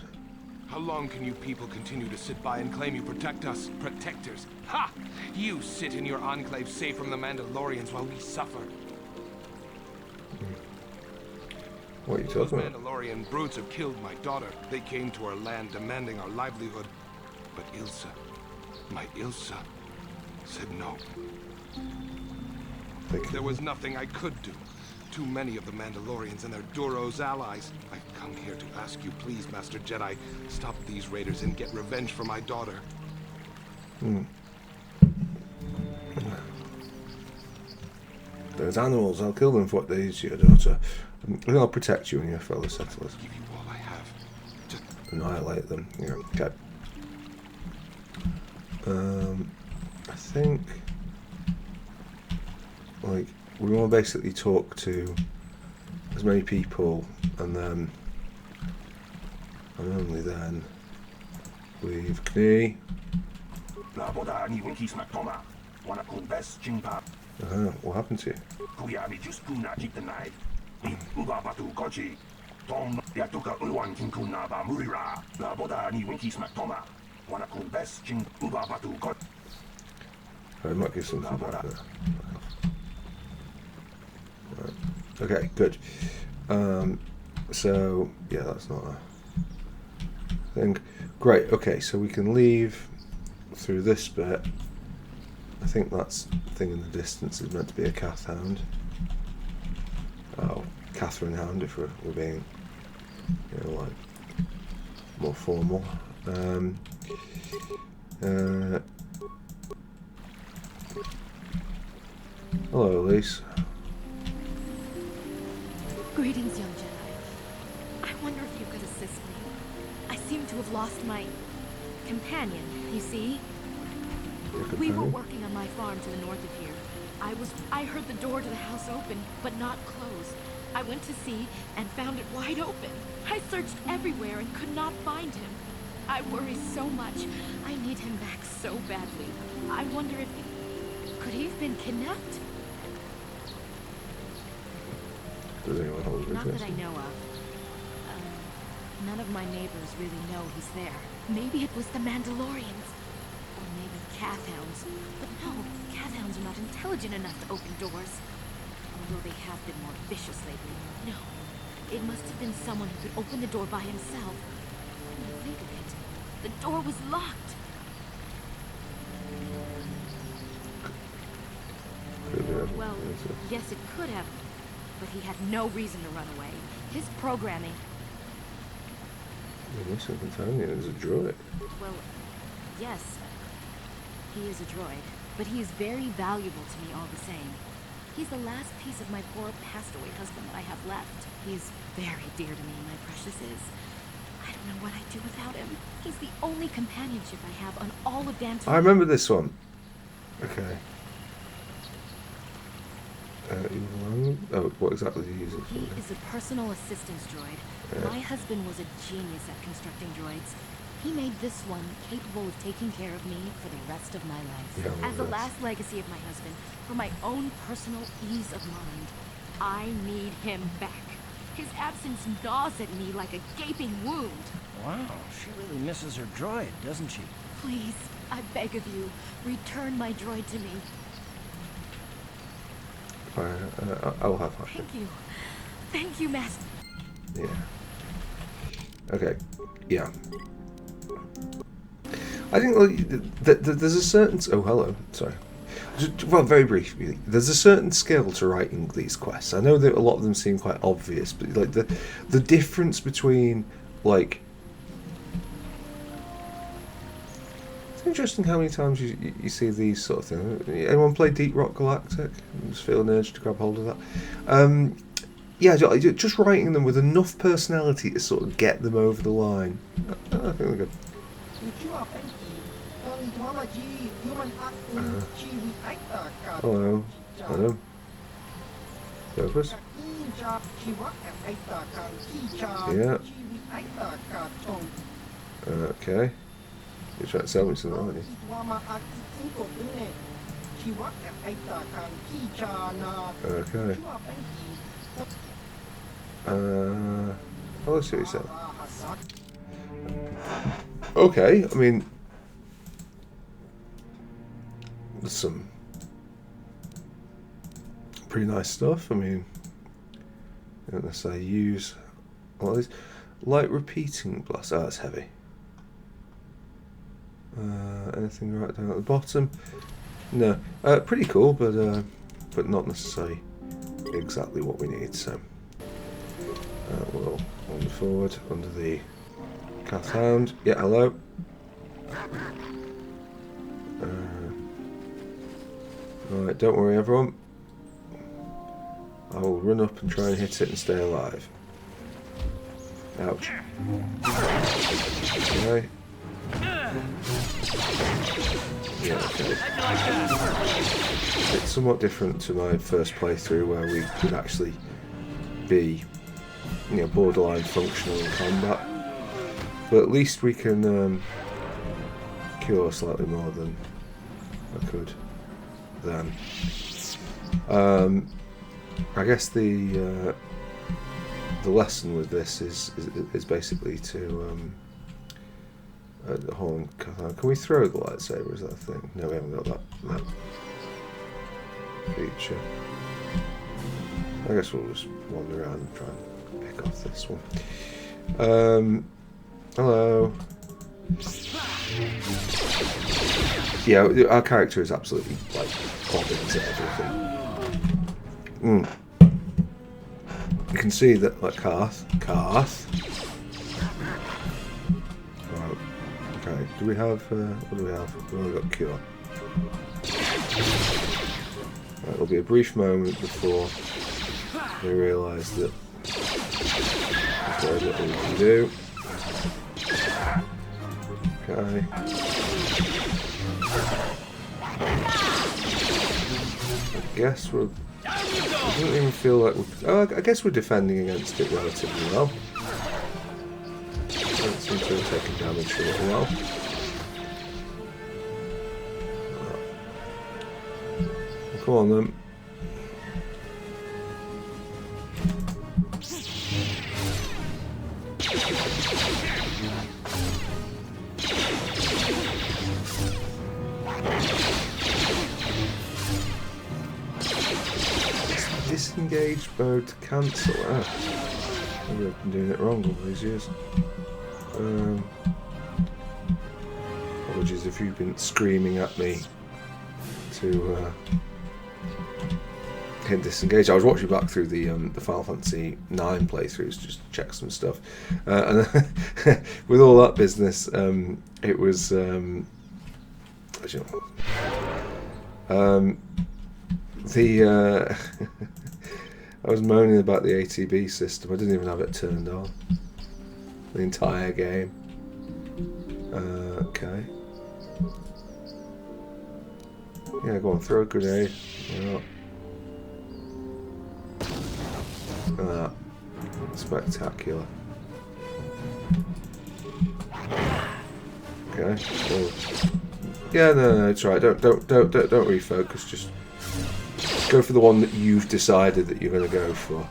S15: How long can you people continue to sit by and claim you protect us? Protectors? Ha! You sit in your enclave safe from the Mandalorians while we suffer.
S1: What are you
S15: Those
S1: talking about?
S15: Mandalorian brutes have killed my daughter. They came to our land demanding our livelihood. But Ilsa, my Ilsa, said no. There was nothing I could do. Too many of the Mandalorians and their Duros allies. I've come here to ask you, please, Master Jedi, stop these raiders and get revenge for my daughter.
S1: There's animals, I'll kill them for what they is your daughter. And I'll protect you and your fellow settlers.
S15: Give you all I have. Just
S1: annihilate them. Yeah, okay. I think like we want to basically talk to as many people and then and only then leave Knee. What happened to you? I might give something back there. Right. Okay, good. So yeah, that's not a thing. Great. Okay, so we can leave through this bit. I think that's thing in the distance is meant to be a Cath Hound. Oh, Catherine Hound, if we're being, you know, like more formal. Hello, Elise.
S16: Greetings, young Jedi. I wonder if you could assist me. I seem to have lost my companion, you see? We were working on my farm to the north of here. I heard the door to the house open, but not close. I went to see and found it wide open. I searched everywhere and could not find him. I worry so much. I need him back so badly. I wonder if could he have been kidnapped?
S1: Does anyone hold
S16: Not that I know of. None of my neighbors really know he's there. Maybe it was the Mandalorians. Or maybe Cath Hounds. But no, Cath Hounds are not intelligent enough to open doors. Although they have been more vicious lately. No. It must have been someone who could open the door by himself. When I think of it, the door was locked. Well, yes, it could have. But he had no reason to run away. His programming...
S1: The missing companion is a droid.
S16: Well, yes. He is a droid. But he is very valuable to me all the same. He's the last piece of my poor passed-away husband that I have left. He is very dear to me, my precious is. I don't know what I'd do without him. He's the only companionship I have on all of Dantooine.
S1: I remember this one. Okay. Oh, what exactly do you use it for?
S16: He is a personal assistance droid.
S1: Yeah.
S16: My husband was a genius at constructing droids. He made this one capable of taking care of me for the rest of my life.
S1: Yeah,
S16: as the last legacy of my husband, for my own personal ease of mind, I need him back. His absence gnaws at me like a gaping wound.
S11: Wow, she really misses her droid, doesn't she?
S16: Please, I beg of you, return my droid to me.
S1: I'll have that.
S16: Thank you. Thank you, Master.
S1: Yeah. Okay. Yeah. I think there's a certain... Oh, hello. Sorry. Well, very briefly, there's a certain skill to writing these quests. I know that a lot of them seem quite obvious, but like the difference between like... It's interesting how many times you see these sort of things. Anyone play Deep Rock Galactic? I just feel an urge to grab hold of that. Yeah, just writing them with enough personality to sort of get them over the line. I think they're good. Hello. Hello. Purpose? Yeah. Okay. You're trying to sell me something, aren't you? Okay. Let's see what you said. Okay, I mean, there's some pretty nice stuff. I mean, unless I use all these light repeating blast. Oh, that's heavy. Anything right down at the bottom? No. Pretty cool, but not necessarily exactly what we need. So we'll wander forward under the cat hound. Yeah, hello. Right, don't worry, everyone. I will run up and try and hit it and stay alive. Ouch. Okay. Yeah, okay. It's somewhat different to my first playthrough where we could actually be, borderline functional in combat. But at least we can cure slightly more than I could then. I guess the lesson with this is basically to hold on. Can we throw the lightsaber? Is that a thing? No, we haven't got that feature. I guess we'll just wander around and try and pick off this one. Hello. Yeah, our character is absolutely like bobbing to everything. You can see that, like Karth. Right. Okay. Do we have? What do we have? We've only got cure. Right, there'll be a brief moment before we realise that there's very little we can do. Okay. I guess we're... It doesn't even feel like we're... Oh, I guess we're defending against it relatively well. Don't seem to have taken damage for a little while. Come on then. This disengage mode to cancel. Maybe I've been doing it wrong all these years. Apologies if you've been screaming at me to hit disengage. I was watching back through the Final Fantasy 9 playthroughs just to check some stuff, and with all that business, it was I was moaning about the ATB system. I didn't even have it turned on the entire game. Okay. Yeah, go on, throw a grenade. Yeah. Spectacular. Okay. Cool. Yeah, no, it's right. Don't refocus. Just go for the one that you've decided that you're going to go for.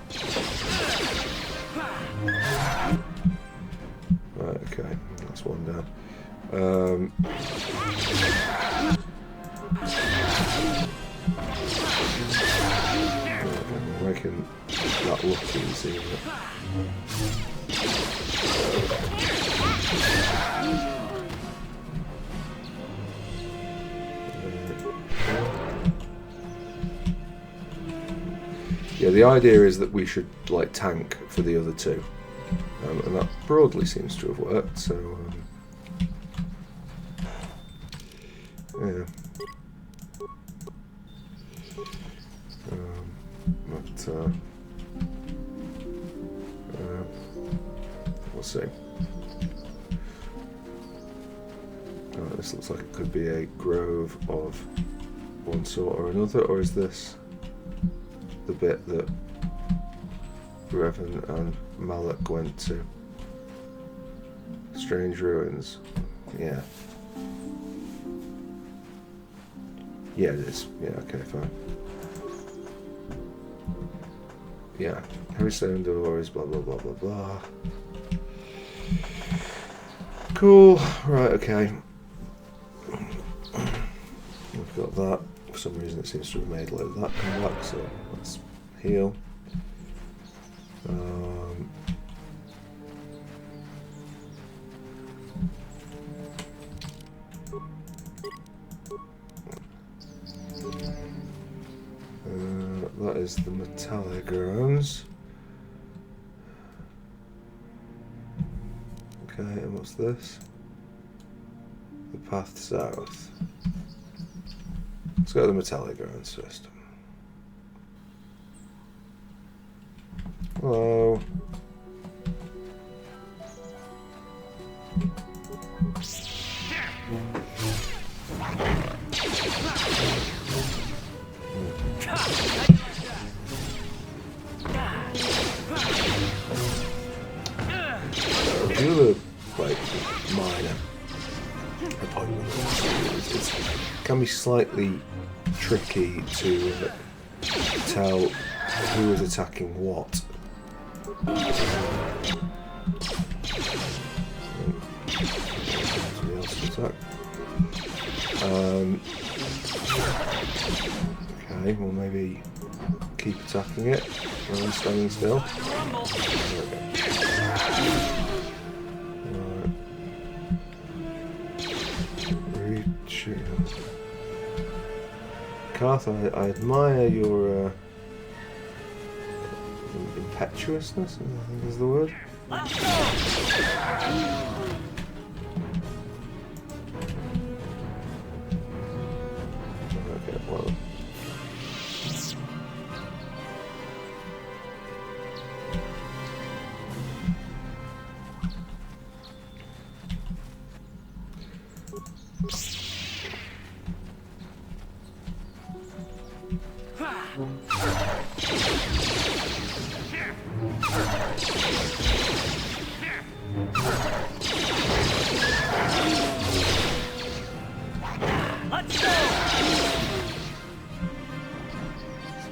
S1: Right. Okay. That's one down. Making that look easy, isn't it? Yeah, the idea is that we should like tank for the other two, and that broadly seems to have worked. So yeah. We'll see. This looks like it could be a grove of one sort or another, or is this the bit that Revan and Malak went to? Strange ruins. Yeah. Yeah, it is. Yeah, okay, fine. Yeah, heavy stone doors, blah blah blah blah blah. Cool, right, okay. We've got that. For some reason it seems to have made a load of that come back, so let's heal. That is the metallic grounds. Okay, and what's this? The path south. Let's go to the metallic grounds first. Hello. The other, like, minor appointments, it can be slightly tricky to tell who is attacking what. Somebody else to attack. Okay, well maybe keep attacking it while I'm standing still. Karth, I admire your impetuousness, I think is the word. Okay, well.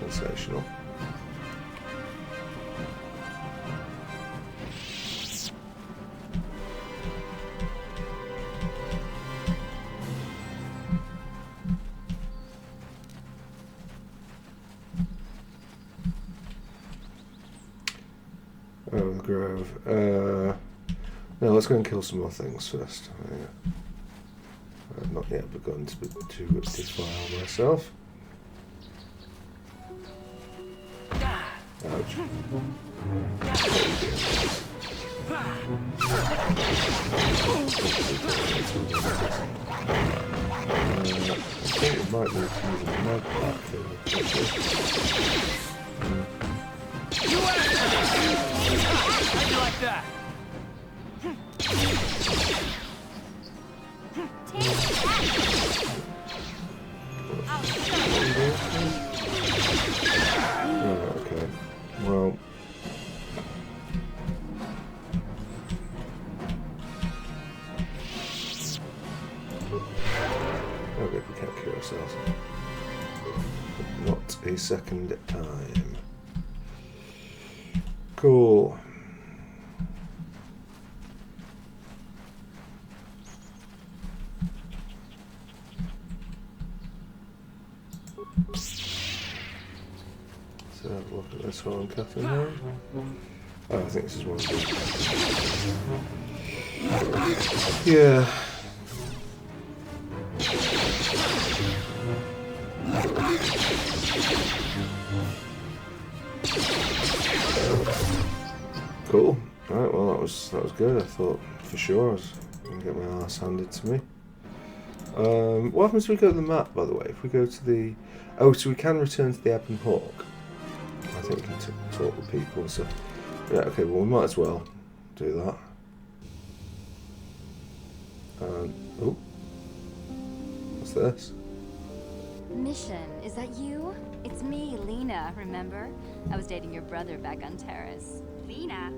S1: Sensational. of. No, let's go and kill some more things first. I've not yet begun to defile myself. Ouch. I think it might be using the mag pack thing.
S11: You How do you like that?
S1: Oh, okay. Well. Okay, we can't cure ourselves. Not a second time. Cool. So have a look at this one, Catherine. Oh, I think this is one of them. Yeah. Cool. Alright, well that was good. I thought for sure I was going to get my ass handed to me. What happens if we go to the map, by the way? If we go to the... Oh, so we can return to the Ebon Hawk. I think we can talk with people and stuff. Yeah, okay, well we might as well do that. Oh. What's this?
S6: Mission, is that you? It's me, Lena, remember? I was dating your brother back on Terrace. Lena?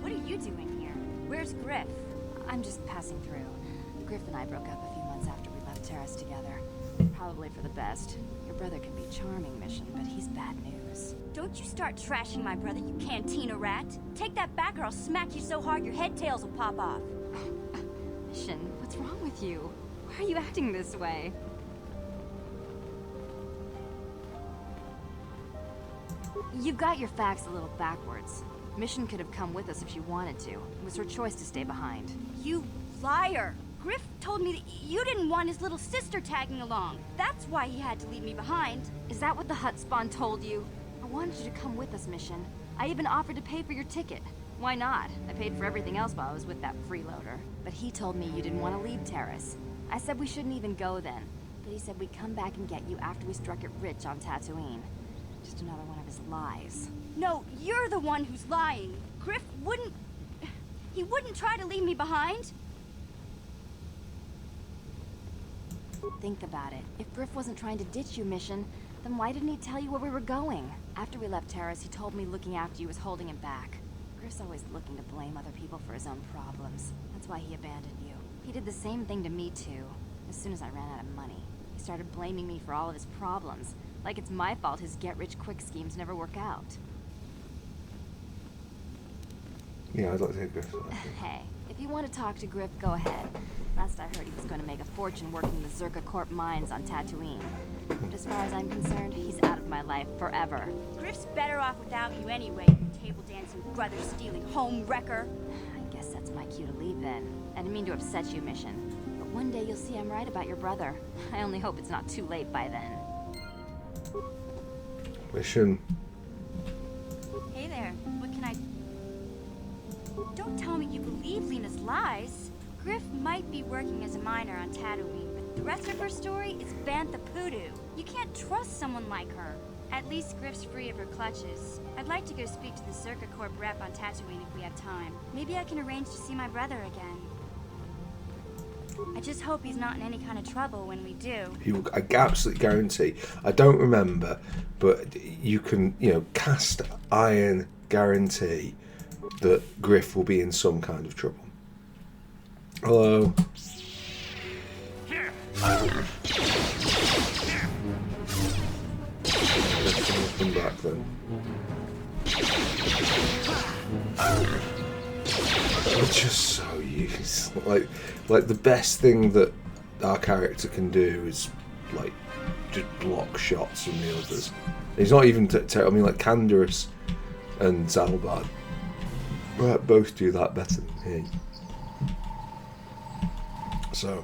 S6: What are you doing here? Where's Griff? I'm just passing through. Griff and I broke up a few months after we left Terrace together. Probably for the best. Your brother can be charming, Mission, but he's bad news. Don't you start trashing my brother, you cantina rat! Take that back or I'll smack you so hard your head tails will pop off! Mission, what's wrong with you? Why are you acting this way? You've got your facts a little backwards. Mission could have come with us if she wanted to. It was her choice to stay behind. You liar! Griff told me that you didn't want his little sister tagging along. That's why he had to leave me behind. Is that what the Hut Spawn told you? I wanted you to come with us, Mission. I even offered to pay for your ticket. Why not? I paid for everything else while I was with that freeloader. But he told me you didn't want to leave Terrace. I said we shouldn't even go then. But he said we'd come back and get you after we struck it rich on Tatooine. Just another one of his lies. No, you're the one who's lying. Griff wouldn't... He wouldn't try to leave me behind. Think about it. If Griff wasn't trying to ditch you, Mission, then why didn't he tell you where we were going? After we left Terrace, he told me looking after you was holding him back. Griff's always looking to blame other people for his own problems. That's why he abandoned you. He did the same thing to me, too. As soon as I ran out of money, he started blaming me for all of his problems. Like it's my fault his get-rich-quick schemes never work out.
S1: Yeah, I'd like to hear Griff.
S6: Hey, if you want to talk to Griff, go ahead. Last I heard, he was going to make a fortune working the Zerka Corp mines on Tatooine. But as far as I'm concerned, he's out of my life forever. Griff's better off without you anyway, you table-dancing, brother-stealing home wrecker. I guess that's my cue to leave then. I didn't mean to upset you, Mission. But one day you'll see I'm right about your brother. I only hope it's not too late by then.
S1: Mission.
S6: Hey there, what can I... Don't tell me you believe Lena's lies. Griff might be working as a miner on Tatooine, but the rest of her story is Bantha Poodoo. You can't trust someone like her. At least Griff's free of her clutches. I'd like to go speak to the Zerka Corp rep on Tatooine if we have time. Maybe I can arrange to see my brother again. I just hope he's not in any kind of trouble when we do.
S1: I absolutely guarantee. I don't remember, but you can, cast iron guarantee that Griff will be in some kind of trouble. Hello. Let's come back then. Just so useless. Like the best thing that our character can do is like just block shots from the others. He's not even. I mean, like Canderous and Zalbad. Right, both do that better than me. So,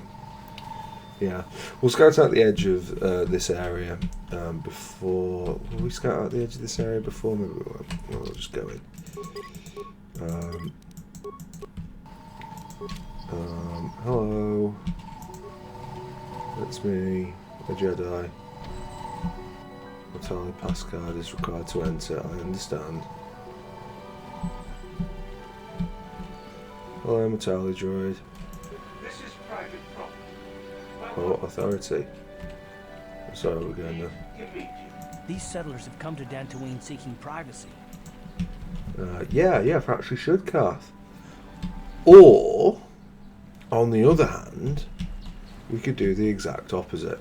S1: yeah, we'll scout out the edge of this area before. Will we scout out the edge of this area before? Maybe we won't. We'll just go in. Hello. That's me, a Jedi. Matali passcard is required to enter. I understand. Hello, Matali droid.
S4: This is private property.
S1: Oh, authority. Sorry, we're going now.
S11: These settlers have come to Dantooine seeking privacy.
S1: Yeah, perhaps we should, Kath. Or, on the other hand, we could do the exact opposite.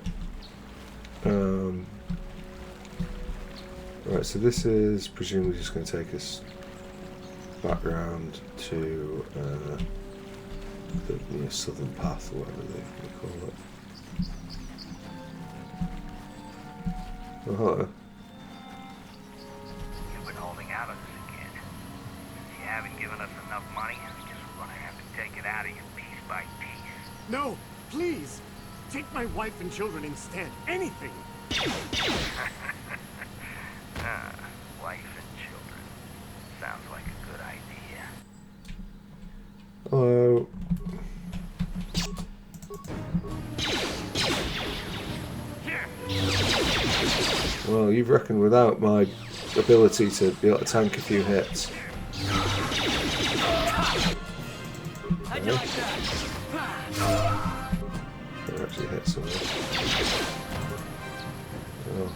S1: Right, so this is presumably just going to take us back round to the southern path, or whatever they call it. Oh, hello.
S17: You've been holding out on us again. Since you haven't given us enough money, I guess we're gonna have to take it out of you piece by piece.
S18: No, please! Take my wife and children instead. Anything!
S17: Wife and children. Sounds like a good idea.
S1: Hello. Well, you've reckoned without my ability to be able to tank a few hits.
S11: How'd you like that?
S1: I actually hit someone. Oh.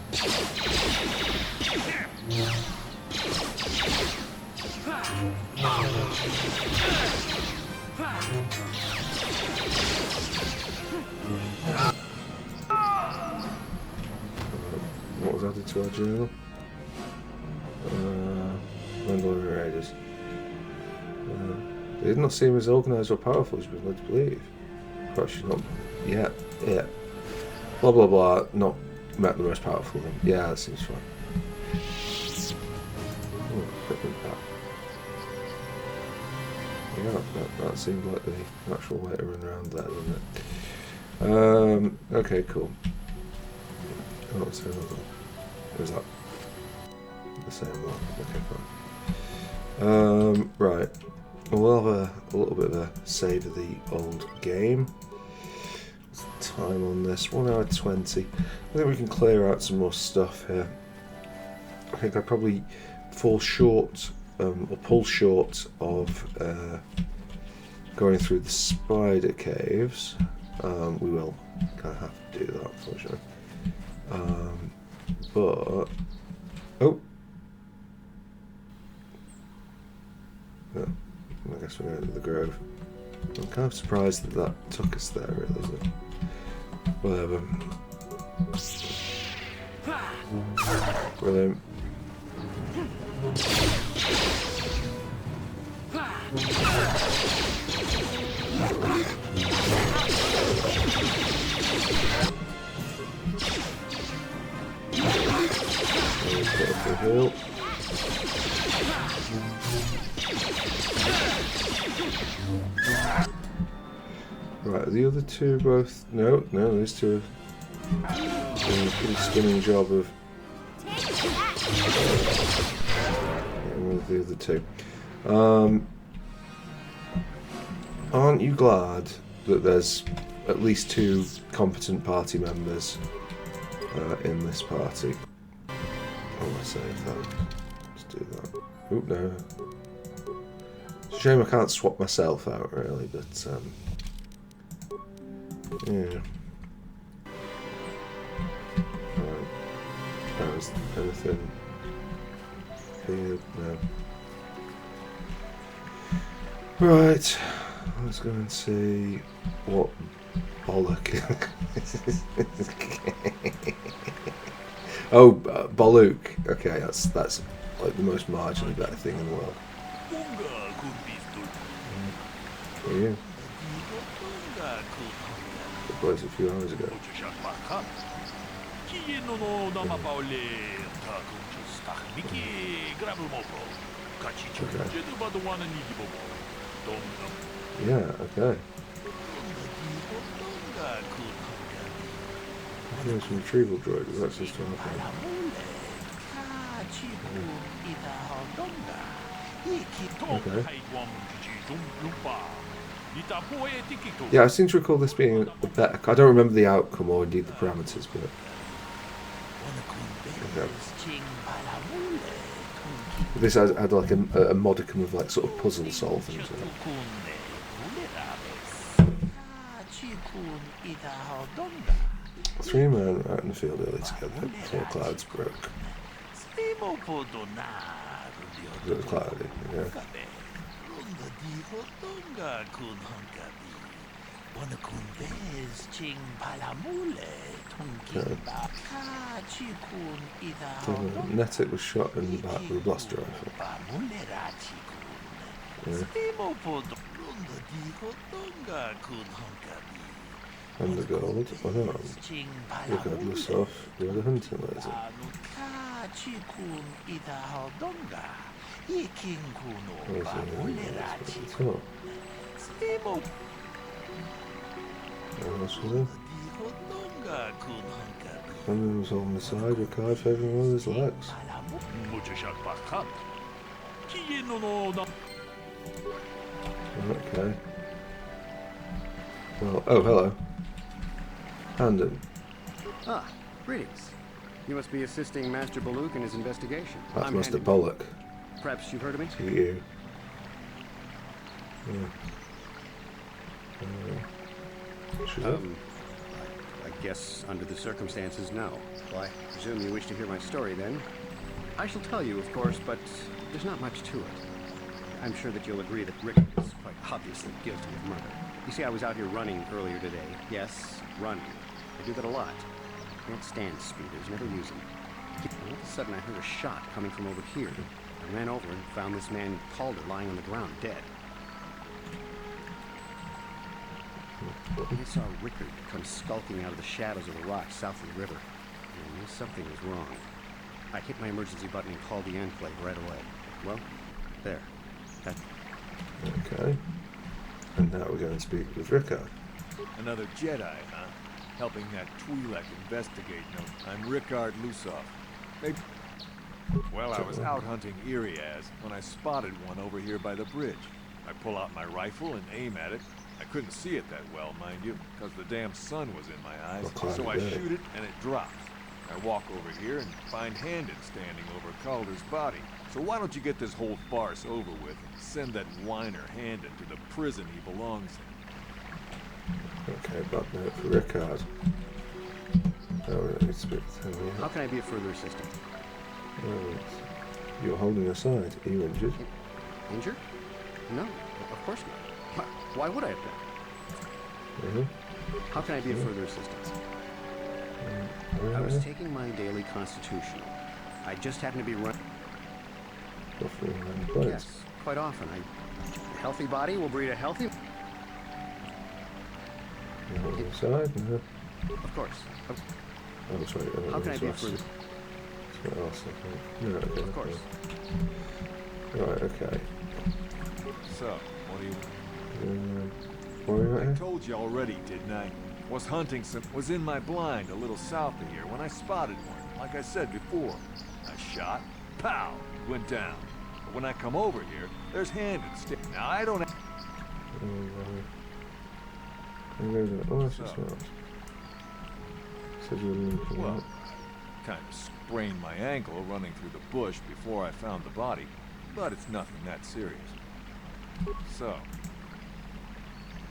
S1: What was added to our journal? Mandalorian Raiders. They did not seem as organised or powerful as we'd led to believe. Perhaps she's not yet. Yeah. Blah blah blah. Not met the most powerful of them. Yeah, that seems fine. Oh, equipment pack. Yeah, that seemed like the natural way to run around there, didn't it? Okay, cool. Oh, what's the other one? Is that the same one? Okay, fine. Right. We'll have a little bit of a save of the old game. What's the time on this? 1 hour 20. I think we can clear out some more stuff here. I think I probably fall short, or pull short of going through the spider caves. We will kind of have to do that, unfortunately. But oh, no, I guess we're going to the grove. I'm kind of surprised that that took us there, really. But whatever. Brilliant. Hill. Right, the other two both. No, these two are doing a pretty stunning job of getting rid of the other two. Aren't you glad that there's at least 2 competent party members in this party? Oh, I save that. Let's do that. Oop, no. It's a shame I can't swap myself out, really, but yeah. Right. Is anything here? No. Right. Let's go and see what bollock. Oh, Baluk. Okay, that's like the most marginally better thing in the world. Yeah. Took place a few hours ago. Yeah, okay. There's some retrieval droid with access to anything. Okay. Yeah, I seem to recall this being a better. I don't remember the outcome or indeed the parameters, but. Okay. This had like a modicum of like sort of puzzle solving. So. 3 men out in the field early together before clouds broke. It was cloudy, yeah. Netic was shot in the back with a blaster rifle. Yeah. And the gold unarmed. Regardless of the other hunting laser. And he was on the side with Kai favouring one of his legs. Okay. Well, oh, hello. Handon.
S19: Ah, greetings. You must be assisting Master Baluk in his investigation.
S1: That's Master Pollock.
S19: Perhaps you've heard of me?
S1: To you. Yeah.
S19: I guess under the circumstances, no. Well, I presume you wish to hear my story, then. I shall tell you, of course, but there's not much to it. I'm sure that you'll agree that Rick is quite obviously guilty of murder. You see, I was out here running earlier today. Yes, running. I do that a lot. I can't stand speeders, never use them. All of a sudden, I heard a shot coming from over here. I ran over and found this man Calder lying on the ground, dead. I saw Rickard come skulking out of the shadows of the rocks south of the river. I knew something was wrong. I hit my emergency button and called the enclave right away. Well, there.
S1: Okay. And now we're going to speak with Rickard.
S20: Another Jedi, huh? Helping that Twi'lek investigate. No, I'm Rickard Lusov. Well, I was out hunting Iriaz when I spotted one over here by the bridge. I pull out my rifle and aim at it. I couldn't see it that well, mind you, because the damn sun was in my eyes. So I shoot it and it drops. I walk over here and find Handon standing over Calder's body. So why don't you get this whole farce over with and send that whiner Handon to the prison he belongs in?
S1: Okay, bad note for Rickard.
S19: How can I be of further assistance?
S1: Right. You're holding aside. Are you injured?
S19: Injured? No, of course not. Why would I have been? How can I be of further assistance? I was taking my daily constitutional. I just happened to be running. Yes, quite often. A healthy body will breed a healthy.
S1: Side? No.
S19: Of course.
S1: Oh, sorry.
S19: How can I be of further?
S1: No, okay.
S19: Of course.
S1: Right. Okay.
S20: So, what do you?
S1: I
S20: told you already, didn't I? Was hunting was in my blind a little south of here when I spotted one. Like I said before, I shot, pow, it went down. But when I come over here, there's Handon sticking. Now I don't. Well, kind of sprained my ankle running through the bush before I found the body, but it's nothing that serious. So.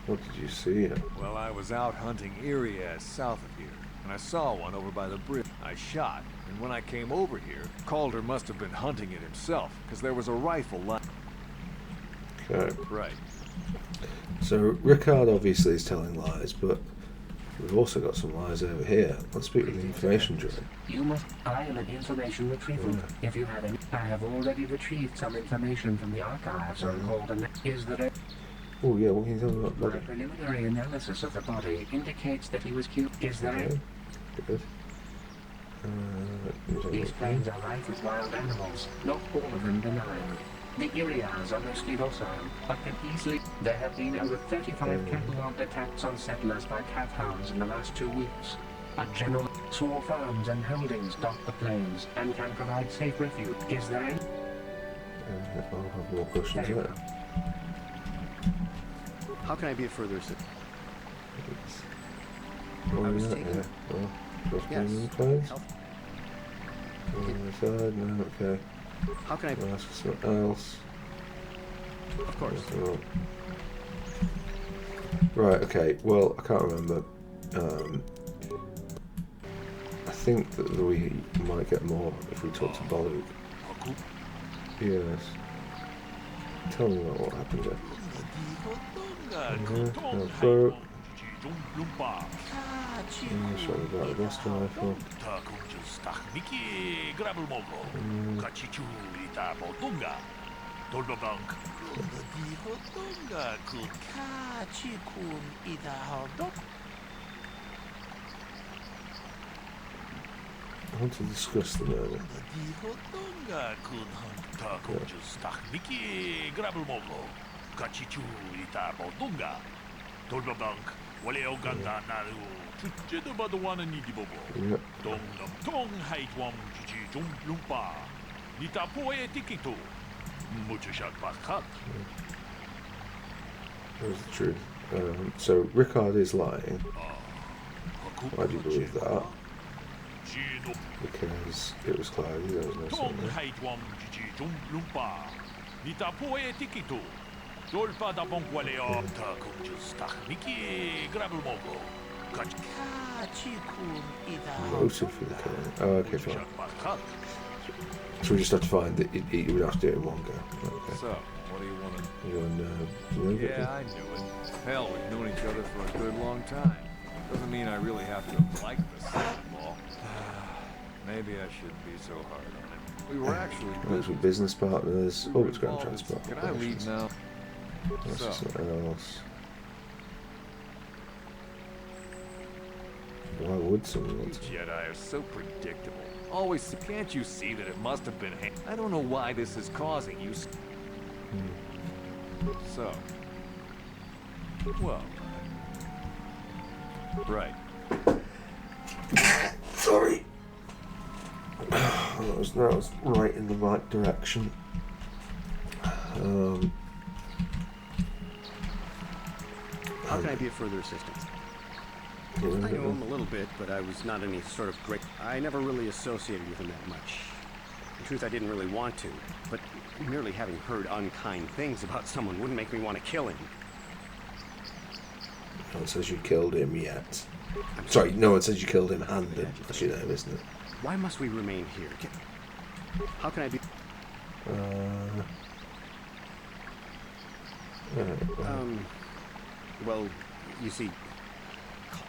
S1: What did you see?
S20: Well, I was out hunting Iriaz south of here, and I saw one over by the bridge. I shot, and when I came over here, Calder must have been hunting it himself, because there was a rifle lying.
S1: Okay.
S20: Right.
S1: So Rickard obviously is telling lies, but we've also got some lies over here. Let's speak with the information droid.
S21: You must. I am an information retrieval.
S1: Yeah.
S21: If you have any, I have already retrieved some information from the archives on Calder. Is that
S1: Oh yeah, what can you tell me about the
S21: my
S1: body?
S21: preliminary analysis of the body indicates that he was killed. Is there
S1: Okay. Good.
S21: These plains are rife with wild animals, not all of them benign. The areas are mostly docile, but can easily... There have been over 35 cattle-armed attacks on settlers by cat hounds in the last 2 weeks. A general... Small farms and holdings dot the plains and can provide safe refuge. Is there any...
S1: I'll have more questions there.
S19: How can I be of further assistance?
S1: I was taking...
S19: Yes.
S1: No, okay.
S19: How can I...
S1: Ask for something else.
S19: Of course.
S1: Right, okay. Well, I can't remember. I think that we might get more if we talk to Baluk. Yes. Tell me about what happened there. Sorry about the best rifle. I want to discuss the murder. Where's the truth? So Rickard is lying. Why do you believe that? Because it was cloudy, there was no sun there. Motive for the killing. Oh, okay, fine. So we just have to find that you would have to do it in one go. Okay.
S20: So, what do you want to...
S1: You want to...
S20: Yeah, I knew it. Hell, we've known each other for a good long time. Doesn't mean I really have to like this law. Maybe I shouldn't be so hard on it. We were actually
S1: business partners. Oh, it's Grand Transport.
S20: Can I leave now?
S1: That's something else. Why would someone want to?
S20: Jedi are so predictable. Always, can't you see that it must have been him? I don't know why this is causing you. So, well, right.
S1: Sorry. That was right in the right direction.
S19: How can I be of further assistance? I know him a little bit, but I was not any sort of great... I never really associated with him that much. In truth, I didn't really want to, but merely having heard unkind things about someone wouldn't make me want to kill him.
S1: No one says you killed him yet. Sorry, no one says you killed him handed. That's your name, isn't it?
S19: Why must we remain here? How can I be... Well, you see,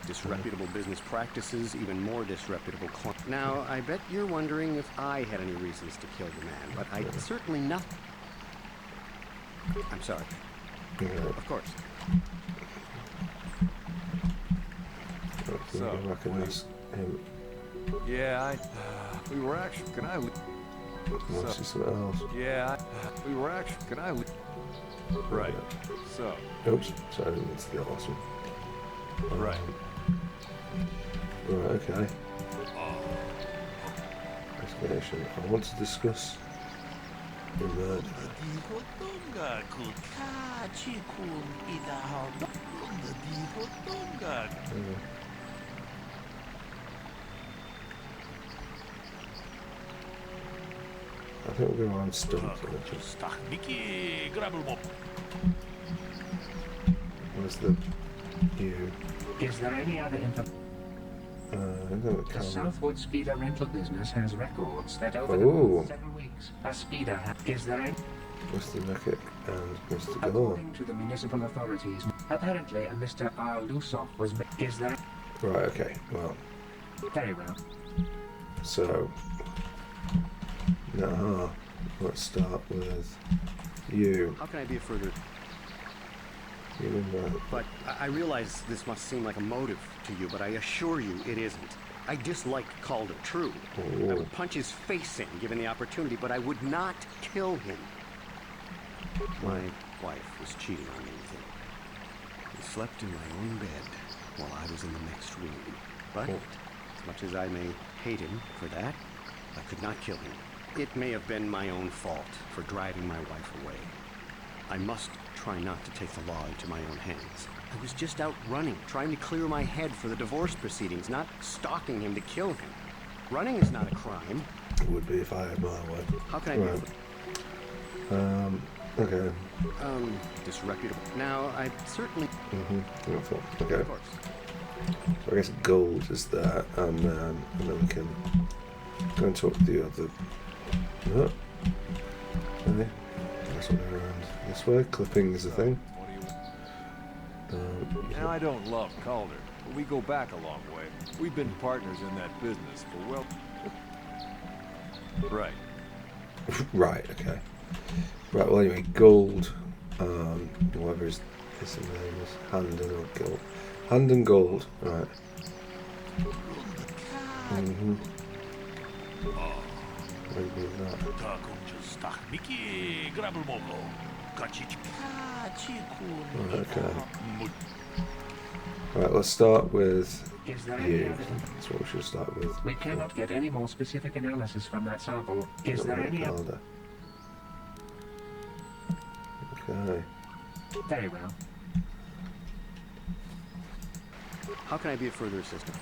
S19: disreputable business practices, even more disreputable clients. Now, I bet you're wondering if I had any reasons to kill the man, but I certainly not. I'm sorry. Of course.
S1: So, recognize him.
S20: Yeah, we were actually... Can I leave?
S1: Let's see something else.
S20: Yeah, we were actually... Can I leave? Right. So.
S1: Oops. Sorry, I didn't mean to do that last one.
S20: Right.
S1: Right, okay. Explanation. I want to discuss the murder. I think we'll go around stumped. Where's the you?
S21: Is there any other information? The Southwood Speeder rental business has records that over the past 7 weeks, a speeder is there any...
S1: Mr. Mekic and Mr. Galore.
S21: According to the municipal authorities, apparently a Mr. Arlusov was... Is there...
S1: Right, okay, well.
S21: Very well.
S1: So... let's start with you.
S19: How can I be a further...
S1: You remember?
S19: But I realize this must seem like a motive to you, but I assure you it isn't. I dislike Calder, true. I would punch his face in given the opportunity, but I would not kill him. My wife was cheating on me with him. He slept in my own bed while I was in the next room. But as much as I may hate him for that, I could not kill him. It may have been my own fault for driving my wife away. I must try not to take the law into my own hands. I was just out running, trying to clear my head for the divorce proceedings, not stalking him to kill him. Running is not a crime.
S1: It would be if I had my way.
S19: How can I be?
S1: Okay.
S19: Disreputable. Now, I certainly...
S1: Okay.
S19: Of course.
S1: So I guess gold is there, and then we can go and talk to the other... No. Okay. That's what they're around this way. Clipping is a thing.
S20: Now, I don't love Calder, but we go back a long way. We've been partners in that business for, well... Right.
S1: Right, okay. Right, well anyway, gold, whatever his name is, Handen or gold. Handen gold, right. Maybe that. Okay. Right, let's start with you. That's what we should start with.
S21: We cannot get any more specific analysis from that sample. Is there any other?
S1: Okay.
S21: Very well.
S19: How can I be of further assistance?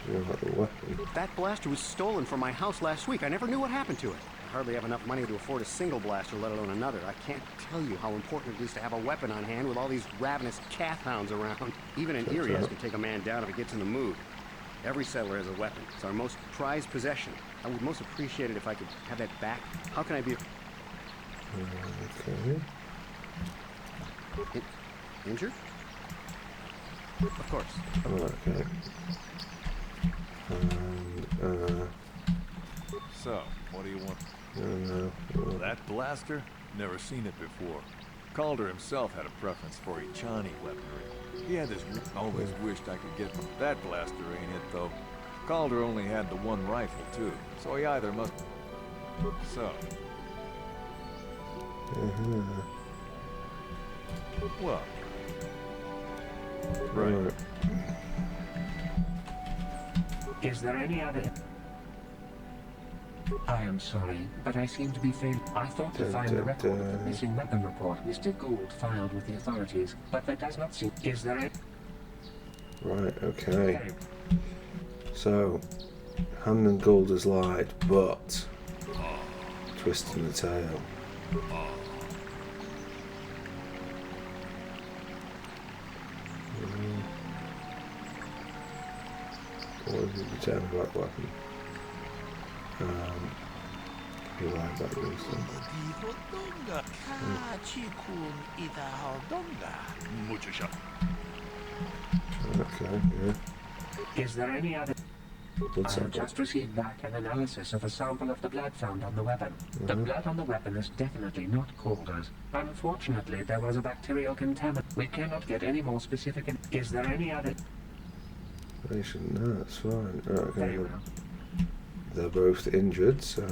S1: You know, the weapon.
S19: That blaster was stolen from my house last week. I never knew what happened to it. I hardly have enough money to afford a single blaster, let alone another. I can't tell you how important it is to have a weapon on hand with all these ravenous calf hounds around. Even an Irias can take a man down if he gets in the mood. Every settler has a weapon. It's our most prized possession. I would most appreciate it if I could have that back. How can I be...
S1: Okay.
S19: Injured? Of course.
S1: Okay. And,
S20: So, what do you want?
S1: No.
S20: That blaster? Never seen it before. Calder himself had a preference for Ichani weaponry. He had this... Always wished I could get... That blaster ain't it, though. Calder only had the one rifle, too. So he either must... So... Well... Right.
S21: Is there any other... I am sorry, but I seem to be failing. I thought to find the record of the missing weapon report Mr. Gould filed with the authorities, but there does not seem... Is there any...
S1: Right, okay. So, Hamden Gould has lied, but... Twisting the tail. What is it, the turn black weapon? You like that recent. Okay, yeah.
S21: Is there any other... I have just received back an analysis of a sample of the blood found on the weapon. The blood on the weapon is definitely not Calder's. Unfortunately, there was a bacterial contaminant. We cannot get any more specific... Is there any other...
S1: No, that's fine.
S21: Very well.
S1: They're both injured, so...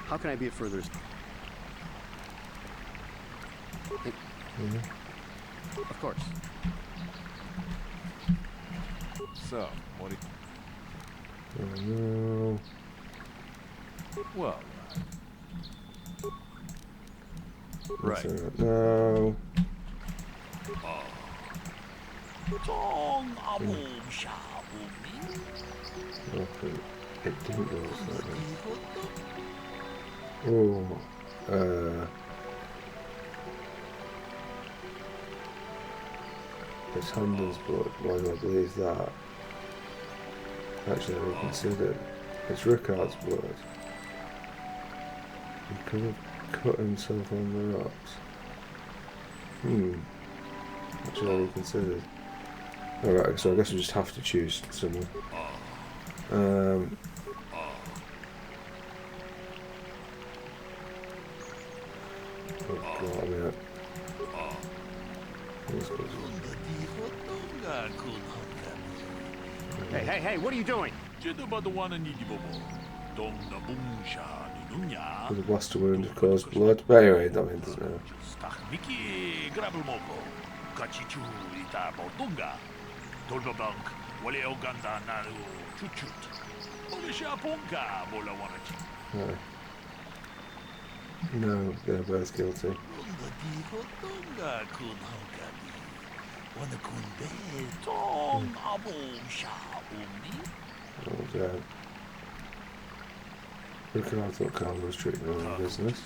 S19: How can I be of further... Of course.
S20: So, what do you...
S1: No.
S20: Well... Right.
S1: No. Okay. It didn't go like that. Oh. It's Handel's blood. Why do I believe that? Actually, I reconsidered. It's Rickard's blood. He could have cut himself on the rocks. Actually, I reconsidered. Alright, so I guess we just have to choose someone. Oh god, I mean...
S19: Hey, what are you doing?
S1: With a blaster wound, of course, blood. But anyway, that means doesn't matter. No, they're both guilty. Oh, God. Look at I thought Carl was treating her own business.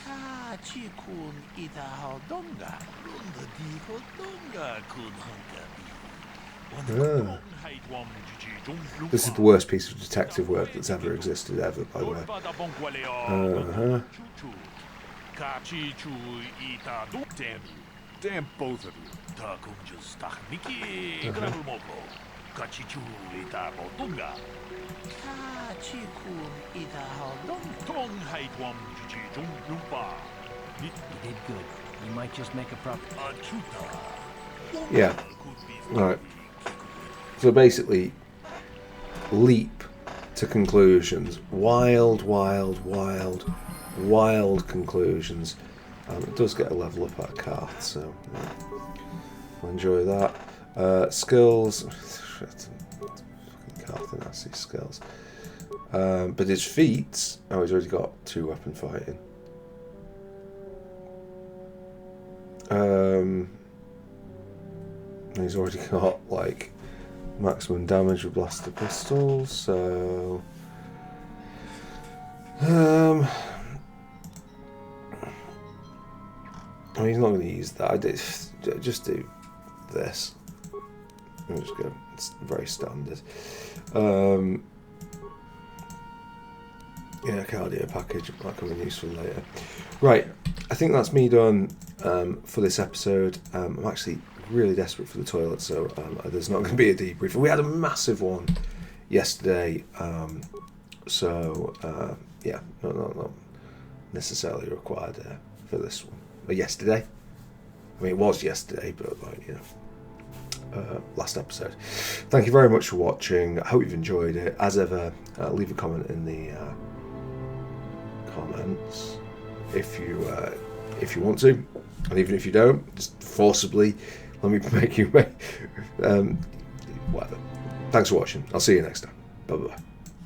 S1: Ah. This is the worst piece of detective work that's ever existed, ever, by the way.
S20: Damn you. Damn both of you.
S11: You did good. You might just make a proper...
S1: Yeah. Alright. So basically, leap to conclusions. Wild conclusions. It does get a level up at Karth, so yeah. I'll enjoy that. Skills. Karth and nasty skills. But his feats. Oh, he's already got 2 weapon fighting. He's already got like maximum damage with blaster pistols, so I mean, he's not going to use that. I just do this. I'm just go. It's very standard. Yeah, cardio package might come in useful later. Right, I think that's me done for this episode. I'm actually really desperate for the toilet, so there's not going to be a debrief. We had a massive one yesterday, so yeah, not necessarily required for this one. But yesterday, I mean, it was yesterday, but like, you know, last episode. Thank you very much for watching. I hope you've enjoyed it. As ever, leave a comment in the comments if you want to, and even if you don't, just forcibly let me make you whatever. Thanks for watching. I'll see you next time. Bye bye.